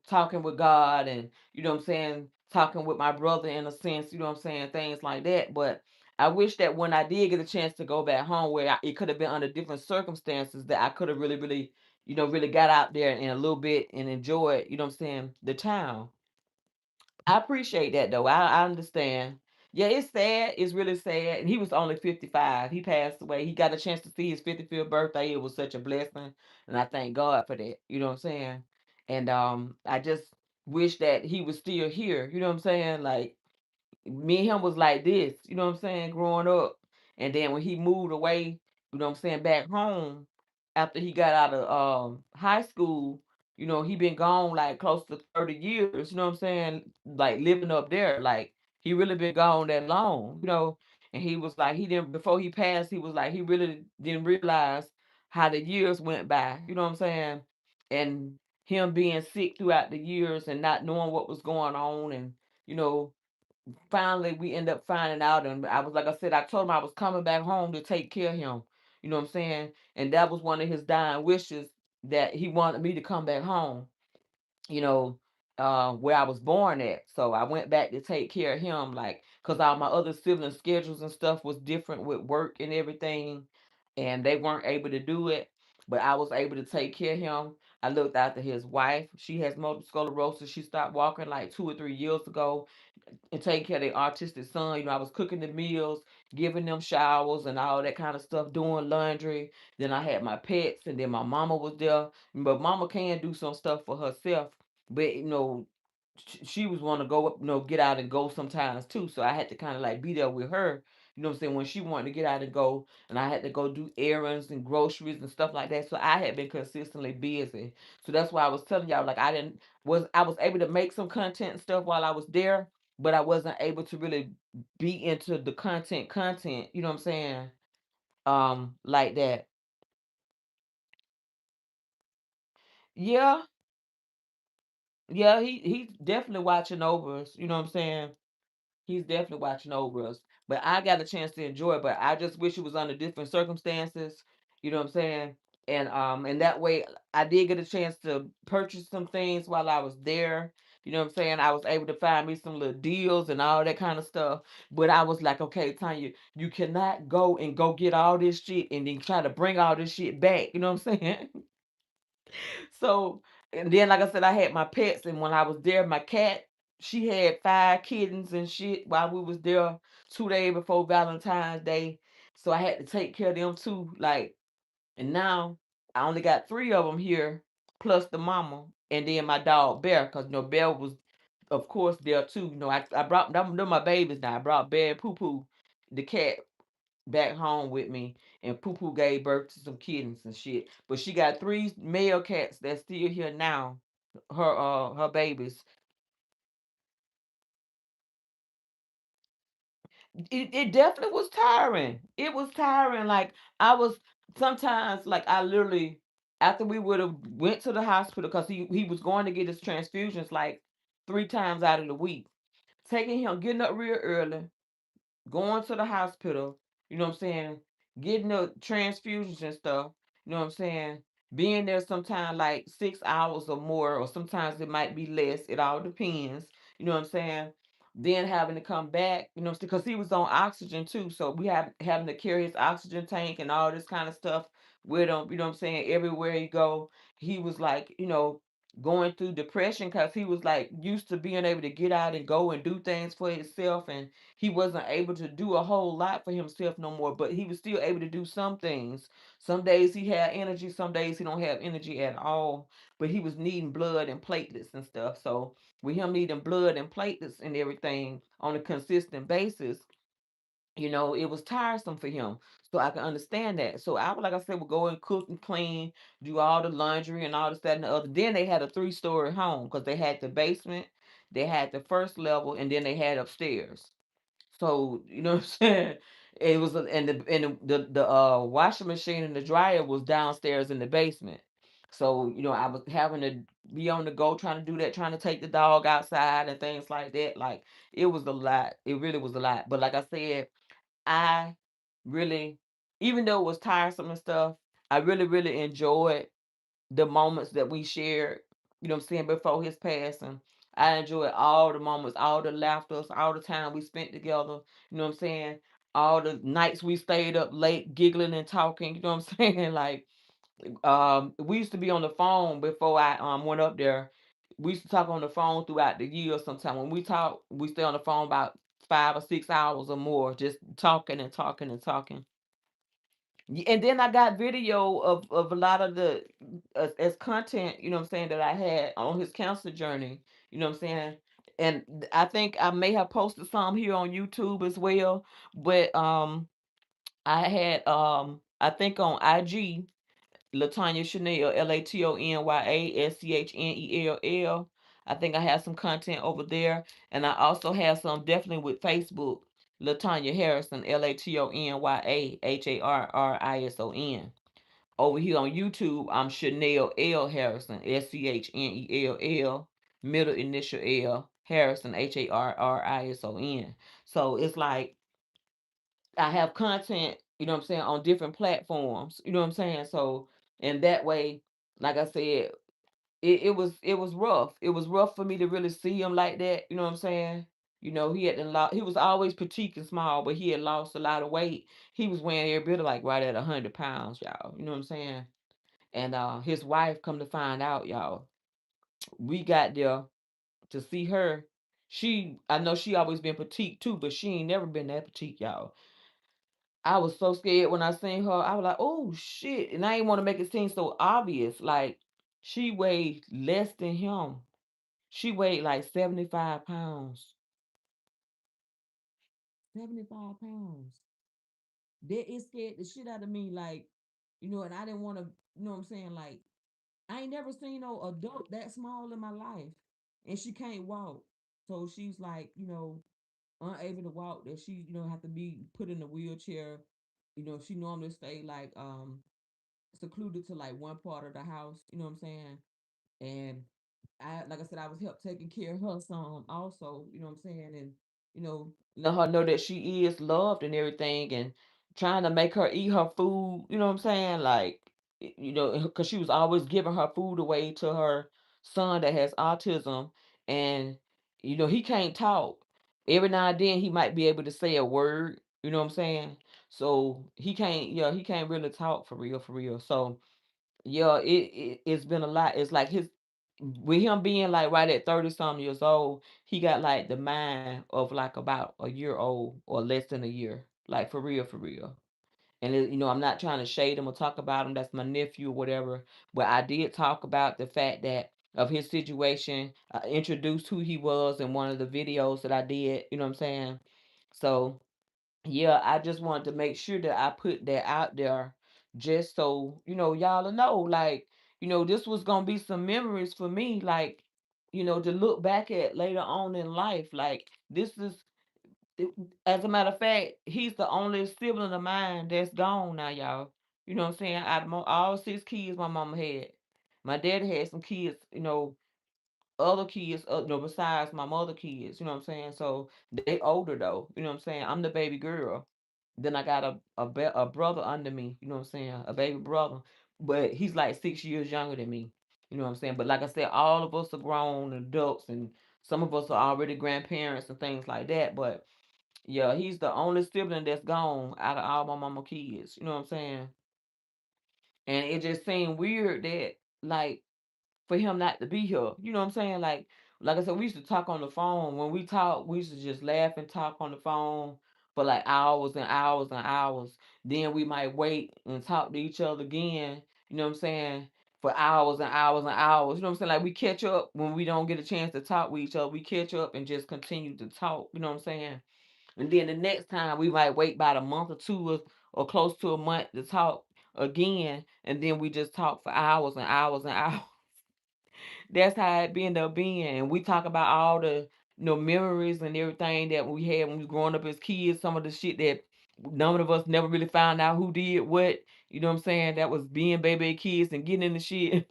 talking with God and, what I'm saying, talking with my brother in a sense, what I'm saying, things like that. But I wish that when I did get a chance to go back home, where it could have been under different circumstances, that I could have really, really, really got out there in a little bit and enjoyed, what I'm saying, the town. I appreciate that though. I understand. Yeah, it's sad. It's really sad. And he was only 55. He passed away. He got a chance to see his 55th birthday. It was such a blessing. And I thank God for that. You know what I'm saying? And I just wish that he was still here. You know what I'm saying? Like, me and him was like this, you know what I'm saying, growing up. And then when he moved away, you know what I'm saying, back home after he got out of high school, he been gone like close to 30 years, you know what I'm saying, like living up there. Like he really been gone that long, and he was like, he didn't, before he passed, he was like, he really didn't realize how the years went by, you know what I'm saying? And him being sick throughout the years and not knowing what was going on, and you know finally we end up finding out, and I was, like I said, I told him I was coming back home to take care of him, you know what I'm saying, and that was one of his dying wishes, that he wanted me to come back home, you know where I was born at. So I went back to take care of him, like, because all my other siblings schedules and stuff was different with work and everything, and they weren't able to do it, but I was able to take care of him. I looked after his wife. She has multiple sclerosis. She stopped walking like 2 or 3 years ago, and take care of their autistic son. I was cooking the meals, giving them showers and all that kind of stuff, doing laundry. Then I had my pets, and then my mama was there. But mama can do some stuff for herself. But she was want to go up, get out and go sometimes too. So I had to kind of like be there with her. You know what I'm saying? When she wanted to get out and go, and I had to go do errands and groceries and stuff like that. So I had been consistently busy. So that's why I was telling y'all, like, I was able to make some content and stuff while I was there, but I wasn't able to really be into the content, you know what I'm saying? Like that. Yeah, yeah, he's definitely watching over us, you know what I'm saying? He's definitely watching over us. But I got a chance to enjoy it, but I just wish it was under different circumstances, you know what I'm saying? And that way I did get a chance to purchase some things while I was there. You know what I'm saying? I was able to find me some little deals and all that kind of stuff. But I was like, okay, Tanya, you cannot go and go get all this shit and then try to bring all this shit back. You know what I'm saying? So, and then like I said, I had my pets, and when I was there, my cat, she had 5 kittens and shit while we was there 2 days before Valentine's Day. So I had to take care of them too. Like, and now I only got 3 of them here, plus the mama, and then my dog Bear, because Bear was, of course, there too. I brought them my babies now. I brought Bear and Poo Poo, the cat, back home with me, and Poo Poo gave birth to some kittens and shit. But she got 3 male cats that's still here now. Her babies. It definitely was tiring. It was tiring. Like, I was sometimes, like, I literally, after we would have went to the hospital, because he was going to get his transfusions like 3 times out of the week. Taking him, getting up real early, going to the hospital, you know what I'm saying, getting the transfusions and stuff, you know what I'm saying, being there sometimes like 6 hours or more, or sometimes it might be less. It all depends, you know what I'm saying. Then having to come back, because he was on oxygen too. So we have having to carry his oxygen tank and all this kind of stuff with him, you know what I'm saying, everywhere he go. He was like, going through depression, because he was like used to being able to get out and go and do things for himself, and he wasn't able to do a whole lot for himself no more, but he was still able to do some things. Some days he had energy, some days he don't have energy at all, but he was needing blood and platelets and stuff. So with him needing blood and platelets and everything on a consistent basis, it was tiresome for him. So I can understand that. So I would, like I said, would go and cook and clean, do all the laundry and all this, that, and the other. Then they had a 3-story home, because they had the basement, they had the first level, and then they had upstairs. So, you know what I'm saying? It was, and the washing machine and the dryer was downstairs in the basement. So, I was having to be on the go trying to do that, trying to take the dog outside and things like that. Like, it was a lot. It really was a lot. But like I said, I really, even though it was tiresome and stuff, I really, really enjoyed the moments that we shared, what I'm saying, before his passing. I enjoyed all the moments, all the laughter, all the time we spent together, what I'm saying? All the nights we stayed up late giggling and talking, you know what I'm saying? Like, we used to be on the phone before I went up there. We used to talk on the phone throughout the year sometime. When we talk, we stay on the phone about 5 or 6 hours or more, just talking and talking and talking. And then I got video of a lot of the as content, what I'm saying, that I had on his cancer journey, you know what I'm saying? And I think I may have posted some here on YouTube as well, but I had I think on IG Latanya Chanel, LATONYASCHNELL. I think I have some content over there, and I also have some definitely with Facebook. Latanya Harrison, LATONYAHARRISON. Over here on YouTube, I'm Schnell L Harrison, SCHNELL, middle initial L Harrison, HARRISON. So it's like I have content, what I'm saying, on different platforms, what I'm saying? So, and that way, like I said, it was rough. It was rough for me to really see him like that, you know what I'm saying? He was always petite and small, but he had lost a lot of weight. He was weighing every bit of like right at 100 pounds, y'all. You know what I'm saying? And his wife, come to find out, y'all, we got there to see her. I know she always been petite too, but she ain't never been that petite, y'all. I was so scared when I seen her. I was like, "Oh shit!" And I didn't want to make it seem so obvious. Like, she weighed less than him. She weighed like 75 pounds. 75 pounds. That it scared the shit out of me. Like, and I didn't want to, you know what I'm saying? Like, I ain't never seen no adult that small in my life. And she can't walk. So she's like, unable to walk, that she, have to be put in a wheelchair. She normally stay like secluded to like one part of the house, you know what I'm saying? And like I said, I was help taking care of her son also, you know what I'm saying? And, you know, Let her know that she is loved and everything, and trying to make her eat her food. You know what I'm saying? Like, because she was always giving her food away to her son that has autism, and he can't talk. Every now and then he might be able to say a word. You know what I'm saying? So he can't. Yeah, he can't really talk for real, for real. So yeah, it's been a lot. It's like his with him being like right at 30 some years old, he got like the mind of like about a year old or less than a year. Like, for real, for real. And I'm not trying to shade him or talk about him. That's my nephew or whatever. But I did talk about the fact that of his situation. I introduced who he was in one of the videos that I did. You know what I'm saying? So yeah, I just wanted to make sure that I put that out there, just so y'all will know, like, this was gonna be some memories for me, like, to look back at later on in life. Like, this is it- as a matter of fact, he's the only sibling of mine that's gone now, y'all. You know what I'm saying? Out of all 6 kids my mama had, my daddy had some kids, other kids, besides my mother kids, you know what I'm saying? So they older though, you know what I'm saying? I'm the baby girl. Then I got a brother under me, you know what I'm saying? A baby brother, but he's like 6 years younger than me, you know what I'm saying? But like I said, all of us are grown adults, and some of us are already grandparents and things like that. But yeah, he's the only sibling that's gone out of all my mama kids, you know what I'm saying? And it just seemed weird that, like, for him not to be here. You know what I'm saying? Like I said, we used to talk on the phone. When we talk, we used to just laugh and talk on the phone for like hours and hours and hours. Then we might wait and talk to each other again, you know what I'm saying? For hours and hours and hours. You know what I'm saying? Like, we catch up when we don't get a chance to talk with each other. We catch up and just continue to talk, you know what I'm saying? And then the next time we might wait about a month or two, or close to a month to talk again. And then we just talk for hours and hours and hours. That's how it end up being. And we talk about all the memories and everything that we had when we was growing up as kids. Some of the shit that none of us never really found out who did what. You know what I'm saying? That was being baby kids and getting in the shit.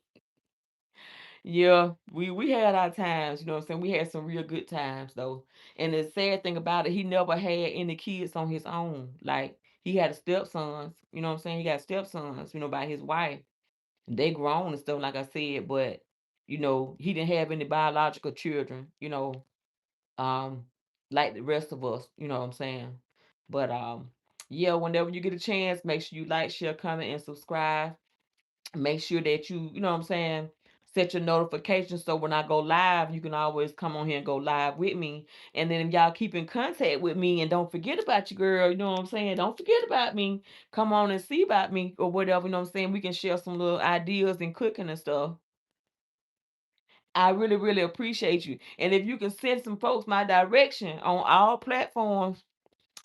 Yeah, we had our times, you know what I'm saying? We had some real good times though. And the sad thing about it, he never had any kids on his own. Like he had stepsons, you know what I'm saying? He got stepsons, by his wife. They grown and stuff, like I said, but he didn't have any biological children, um, like the rest of us, you know what I'm saying? But yeah, whenever you get a chance, make sure you like, share, comment, and subscribe. Make sure that you know what I'm saying, set your notifications so when I go live, you can always come on here and go live with me. And then if y'all keep in contact with me and don't forget about your girl, you know what I'm saying? Don't forget about me. Come on and see about me or whatever, you know what I'm saying? We can share some little ideas and cooking and stuff. I really, really appreciate you. And if you can send some folks my direction on all platforms,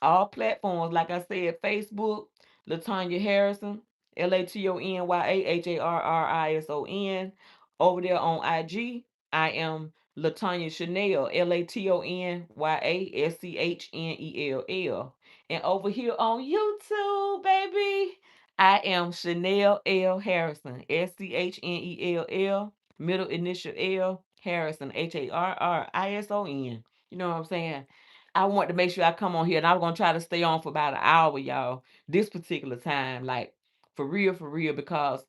like I said, Facebook, Latanya Harrison, LATONYAHARRISON. Over there on IG, I am Latanya Schnell, LATONYASCHNELL. And over here on YouTube, baby, I am Schnell L Harrison, SCHNELL, middle initial L, Harrison, HARRISON. You know what I'm saying? I want to make sure I come on here, and I'm gonna try to stay on for about an hour, y'all. This particular time, like for real, because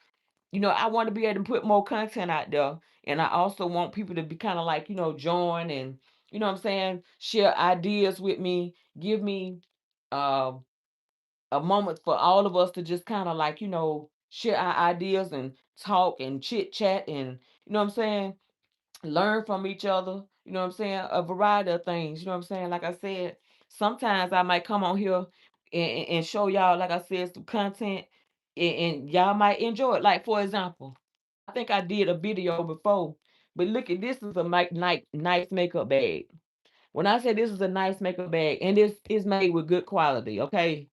I want to be able to put more content out there, and I also want people to be kind of like join and what I'm saying, share ideas with me, give me uh, a moment for all of us to just kind of like share our ideas and talk and chit chat and what I'm saying, learn from each other, you know what I'm saying? A variety of things, you know what I'm saying? Like I said, sometimes I might come on here and show y'all, like I said, some content and y'all might enjoy it. Like, for example, I think I did a video before, but look at this is a nice makeup bag. When I say this is a nice makeup bag, and this is made with good quality, okay?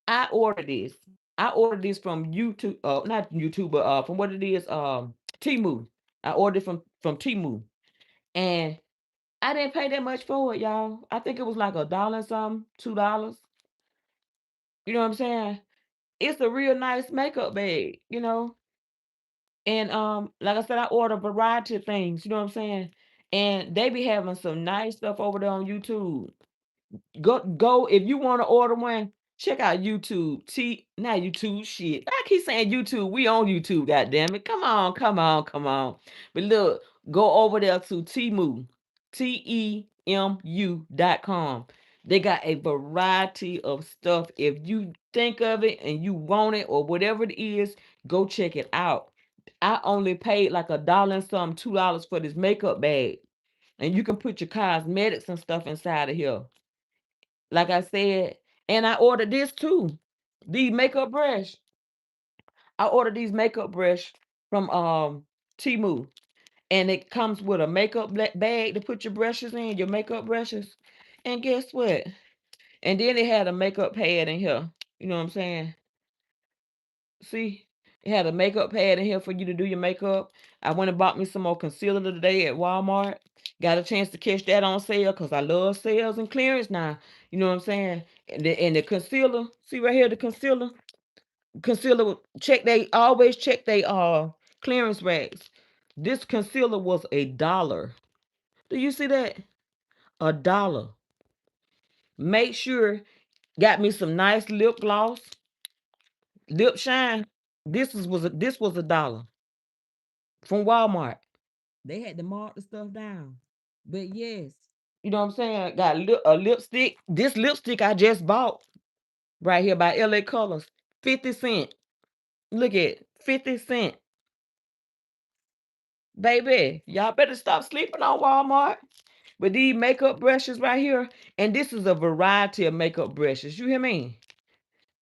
I ordered this. I ordered this from YouTube, not YouTube, but from what it is, Temu. I ordered it from Temu, and I didn't pay that much for it, y'all. I think it was like a dollar and something, $2. You know what I'm saying? It's a real nice makeup bag, And like I said, I order a variety of things, you know what I'm saying? And they be having some nice stuff over there on YouTube. Go if you want to order one, check out YouTube. Not YouTube shit. I keep saying YouTube. We on YouTube, god damn it. Come on, come on, come on. But look, go over there to Temu. TEMU.com. They got a variety of stuff. If you think of it and you want it or whatever it is, go check it out. I only paid like a dollar and some, $2 for this makeup bag. And you can put your cosmetics and stuff inside of here. Like I said, and I ordered this too. These makeup brush. I ordered these makeup brush from Temu, and it comes with a makeup bag to put your brushes in, your makeup brushes. And guess what? And then it had a makeup pad in here. You know what I'm saying? See, it had a makeup pad in here for you to do your makeup. I went and bought me some more concealer today at Walmart. Got a chance to catch that on sale because I love sales and clearance now. You know what I'm saying? And the concealer, see right here, the concealer, they always check they clearance racks. This concealer was $1. Do you see that? $1. Make sure got me some nice lip gloss, lip shine. This was $1 from Walmart. They had to mark the stuff down. But yes, You know what I'm saying? Got a lipstick. This lipstick I just bought right here by LA Colors, 50 cent. Look at 50 cent, baby. Y'all better stop sleeping on Walmart. But these makeup brushes right here, and this is a variety of makeup brushes. You hear me?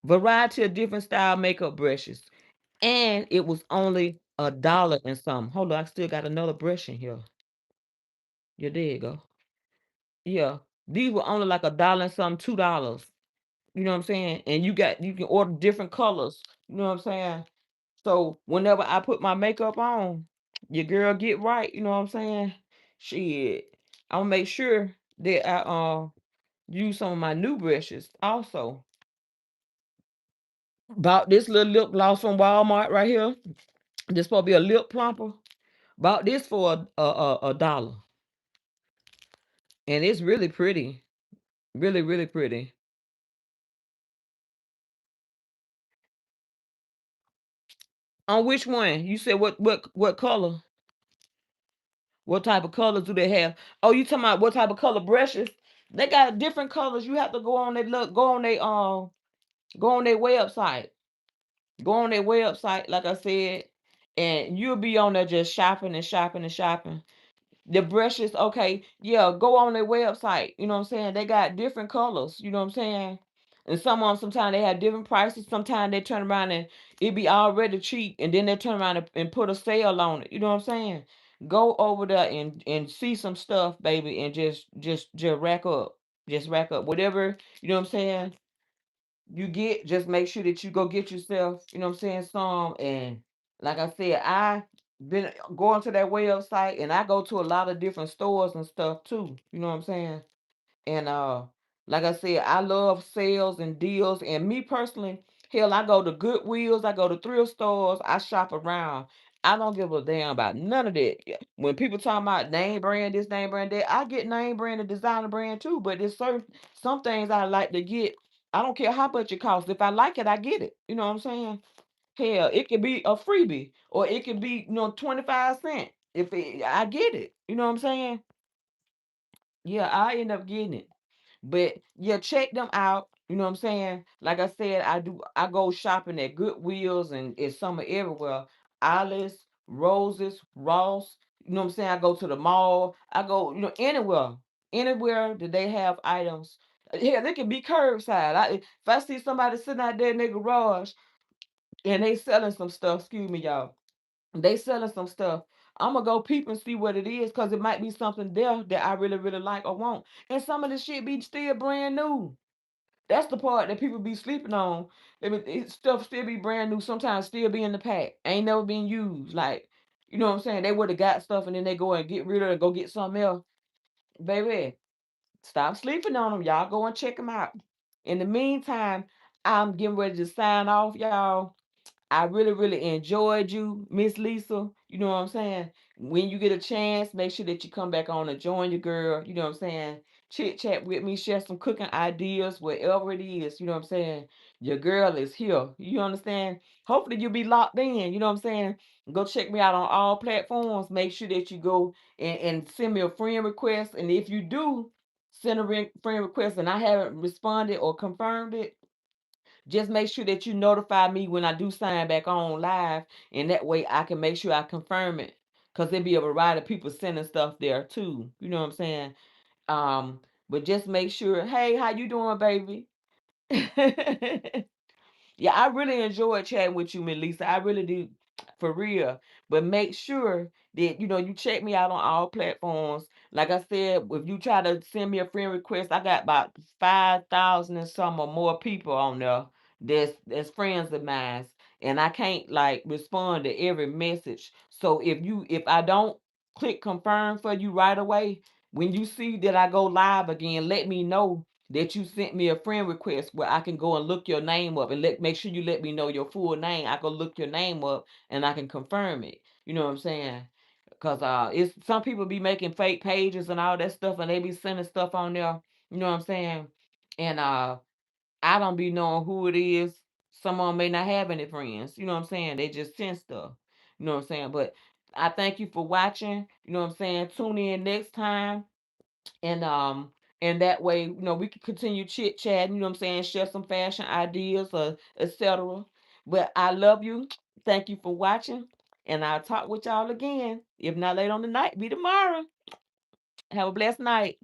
Variety of different style makeup brushes, and it was only $1 and some. Hold on, I still got another brush in here. Yeah, there you go. Yeah, these were only like $1 and some, $2. You know what I'm saying? And you can order different colors. You know what I'm saying? So whenever I put my makeup on, your girl get right. You know what I'm saying? Shit, I'll make sure that I use some of my new brushes also. Bought this little lip gloss from Walmart right here. This supposed to be a lip plumper. Bought this for a dollar, and it's really pretty, really really pretty. On which one? You said what color? What type of colors do they have? Oh, you talking about what type of color brushes? They got different colors. You have to go on their look, go on their website. Go on their website, like I said, and you'll be on there just shopping and shopping and shopping. The brushes, okay, yeah, go on their website. You know what I'm saying? They got different colors. You know what I'm saying? And some of them sometimes they have different prices. Sometimes they turn around and it be already cheap, and then they turn around and put a sale on it. You know what I'm saying? Go over there and see some stuff, baby, and just rack up, just rack up whatever. You know what I'm saying? You get, just make sure that you go get yourself, you know what I'm saying, some. And like I said, I been going to that website, and I go to a lot of different stores and stuff too. You know what I'm saying? And like I said, I love sales and deals. And me personally, hell, I go to Goodwills, I go to thrift stores, I shop around. I don't give a damn about none of that. Yeah, when people talk about name brand this, name brand that, I get name brand and designer brand too. But there's certain some things I like to get. I don't care how much it costs. If I like it, I get it. You know what I'm saying? Hell, it could be a freebie, or it could be 25 cents. I get it. You know what I'm saying? Yeah, I end up getting it. But yeah, check them out. You know what I'm saying? Like I said, I go shopping at Goodwills and it's summer everywhere. Alice, Roses, Ross. You know what I'm saying? I go to the mall. I go, anywhere. Anywhere that they have items. Yeah, they can be curbside. If I see somebody sitting out there in their garage and they selling some stuff, excuse me, y'all. They selling some stuff. I'm gonna go peep and see what it is, because it might be something there that I really, really like or want. And some of the shit be still brand new. That's the part that people be sleeping on. Stuff still be brand new, sometimes still be in the pack. Ain't never been used. Like, you know what I'm saying? They would have got stuff and then they go and get rid of it and go get something else. Baby, stop sleeping on them. Y'all go and check them out. In the meantime, I'm getting ready to sign off, y'all. I really, really enjoyed you, Miss Lisa. You know what I'm saying? When you get a chance, make sure that you come back on and join your girl. You know what I'm saying? Chit chat with me, share some cooking ideas, whatever it is. You know what I'm saying? Your girl is here. You understand? Hopefully you'll be locked in. You know what I'm saying? Go check me out on all platforms. Make sure that you go and send me a friend request. And if you do send a friend request and I haven't responded or confirmed it, just make sure that you notify me when I do sign back on live, and that way I can make sure I confirm it. Cause there be a variety of people sending stuff there too. You know what I'm saying? But just make sure, hey, how you doing, baby? Yeah, I really enjoyed chatting with you, Melissa. I really do, for real. But make sure that you check me out on all platforms. Like I said, if you try to send me a friend request, I got about 5,000 and some or more people on there that's friends of mine, and I can't like respond to every message. So if I don't click confirm for you right away, when you see that I go live again, let me know that you sent me a friend request where I can go and look your name up, and make sure you let me know your full name. I can look your name up and I can confirm it. You know what I'm saying? Cause it's some people be making fake pages and all that stuff, and they be sending stuff on there. You know what I'm saying? And I don't be knowing who it is. Some of them may not have any friends. You know what I'm saying? They just send stuff. You know what I'm saying? But I thank you for watching. You know what I'm saying? Tune in next time, and and that way we can continue chit chatting, you know what I'm saying, share some fashion ideas or etc. But I love you. Thank you for watching, and I'll talk with y'all again, if not later on tonight, be tomorrow. Have a blessed night.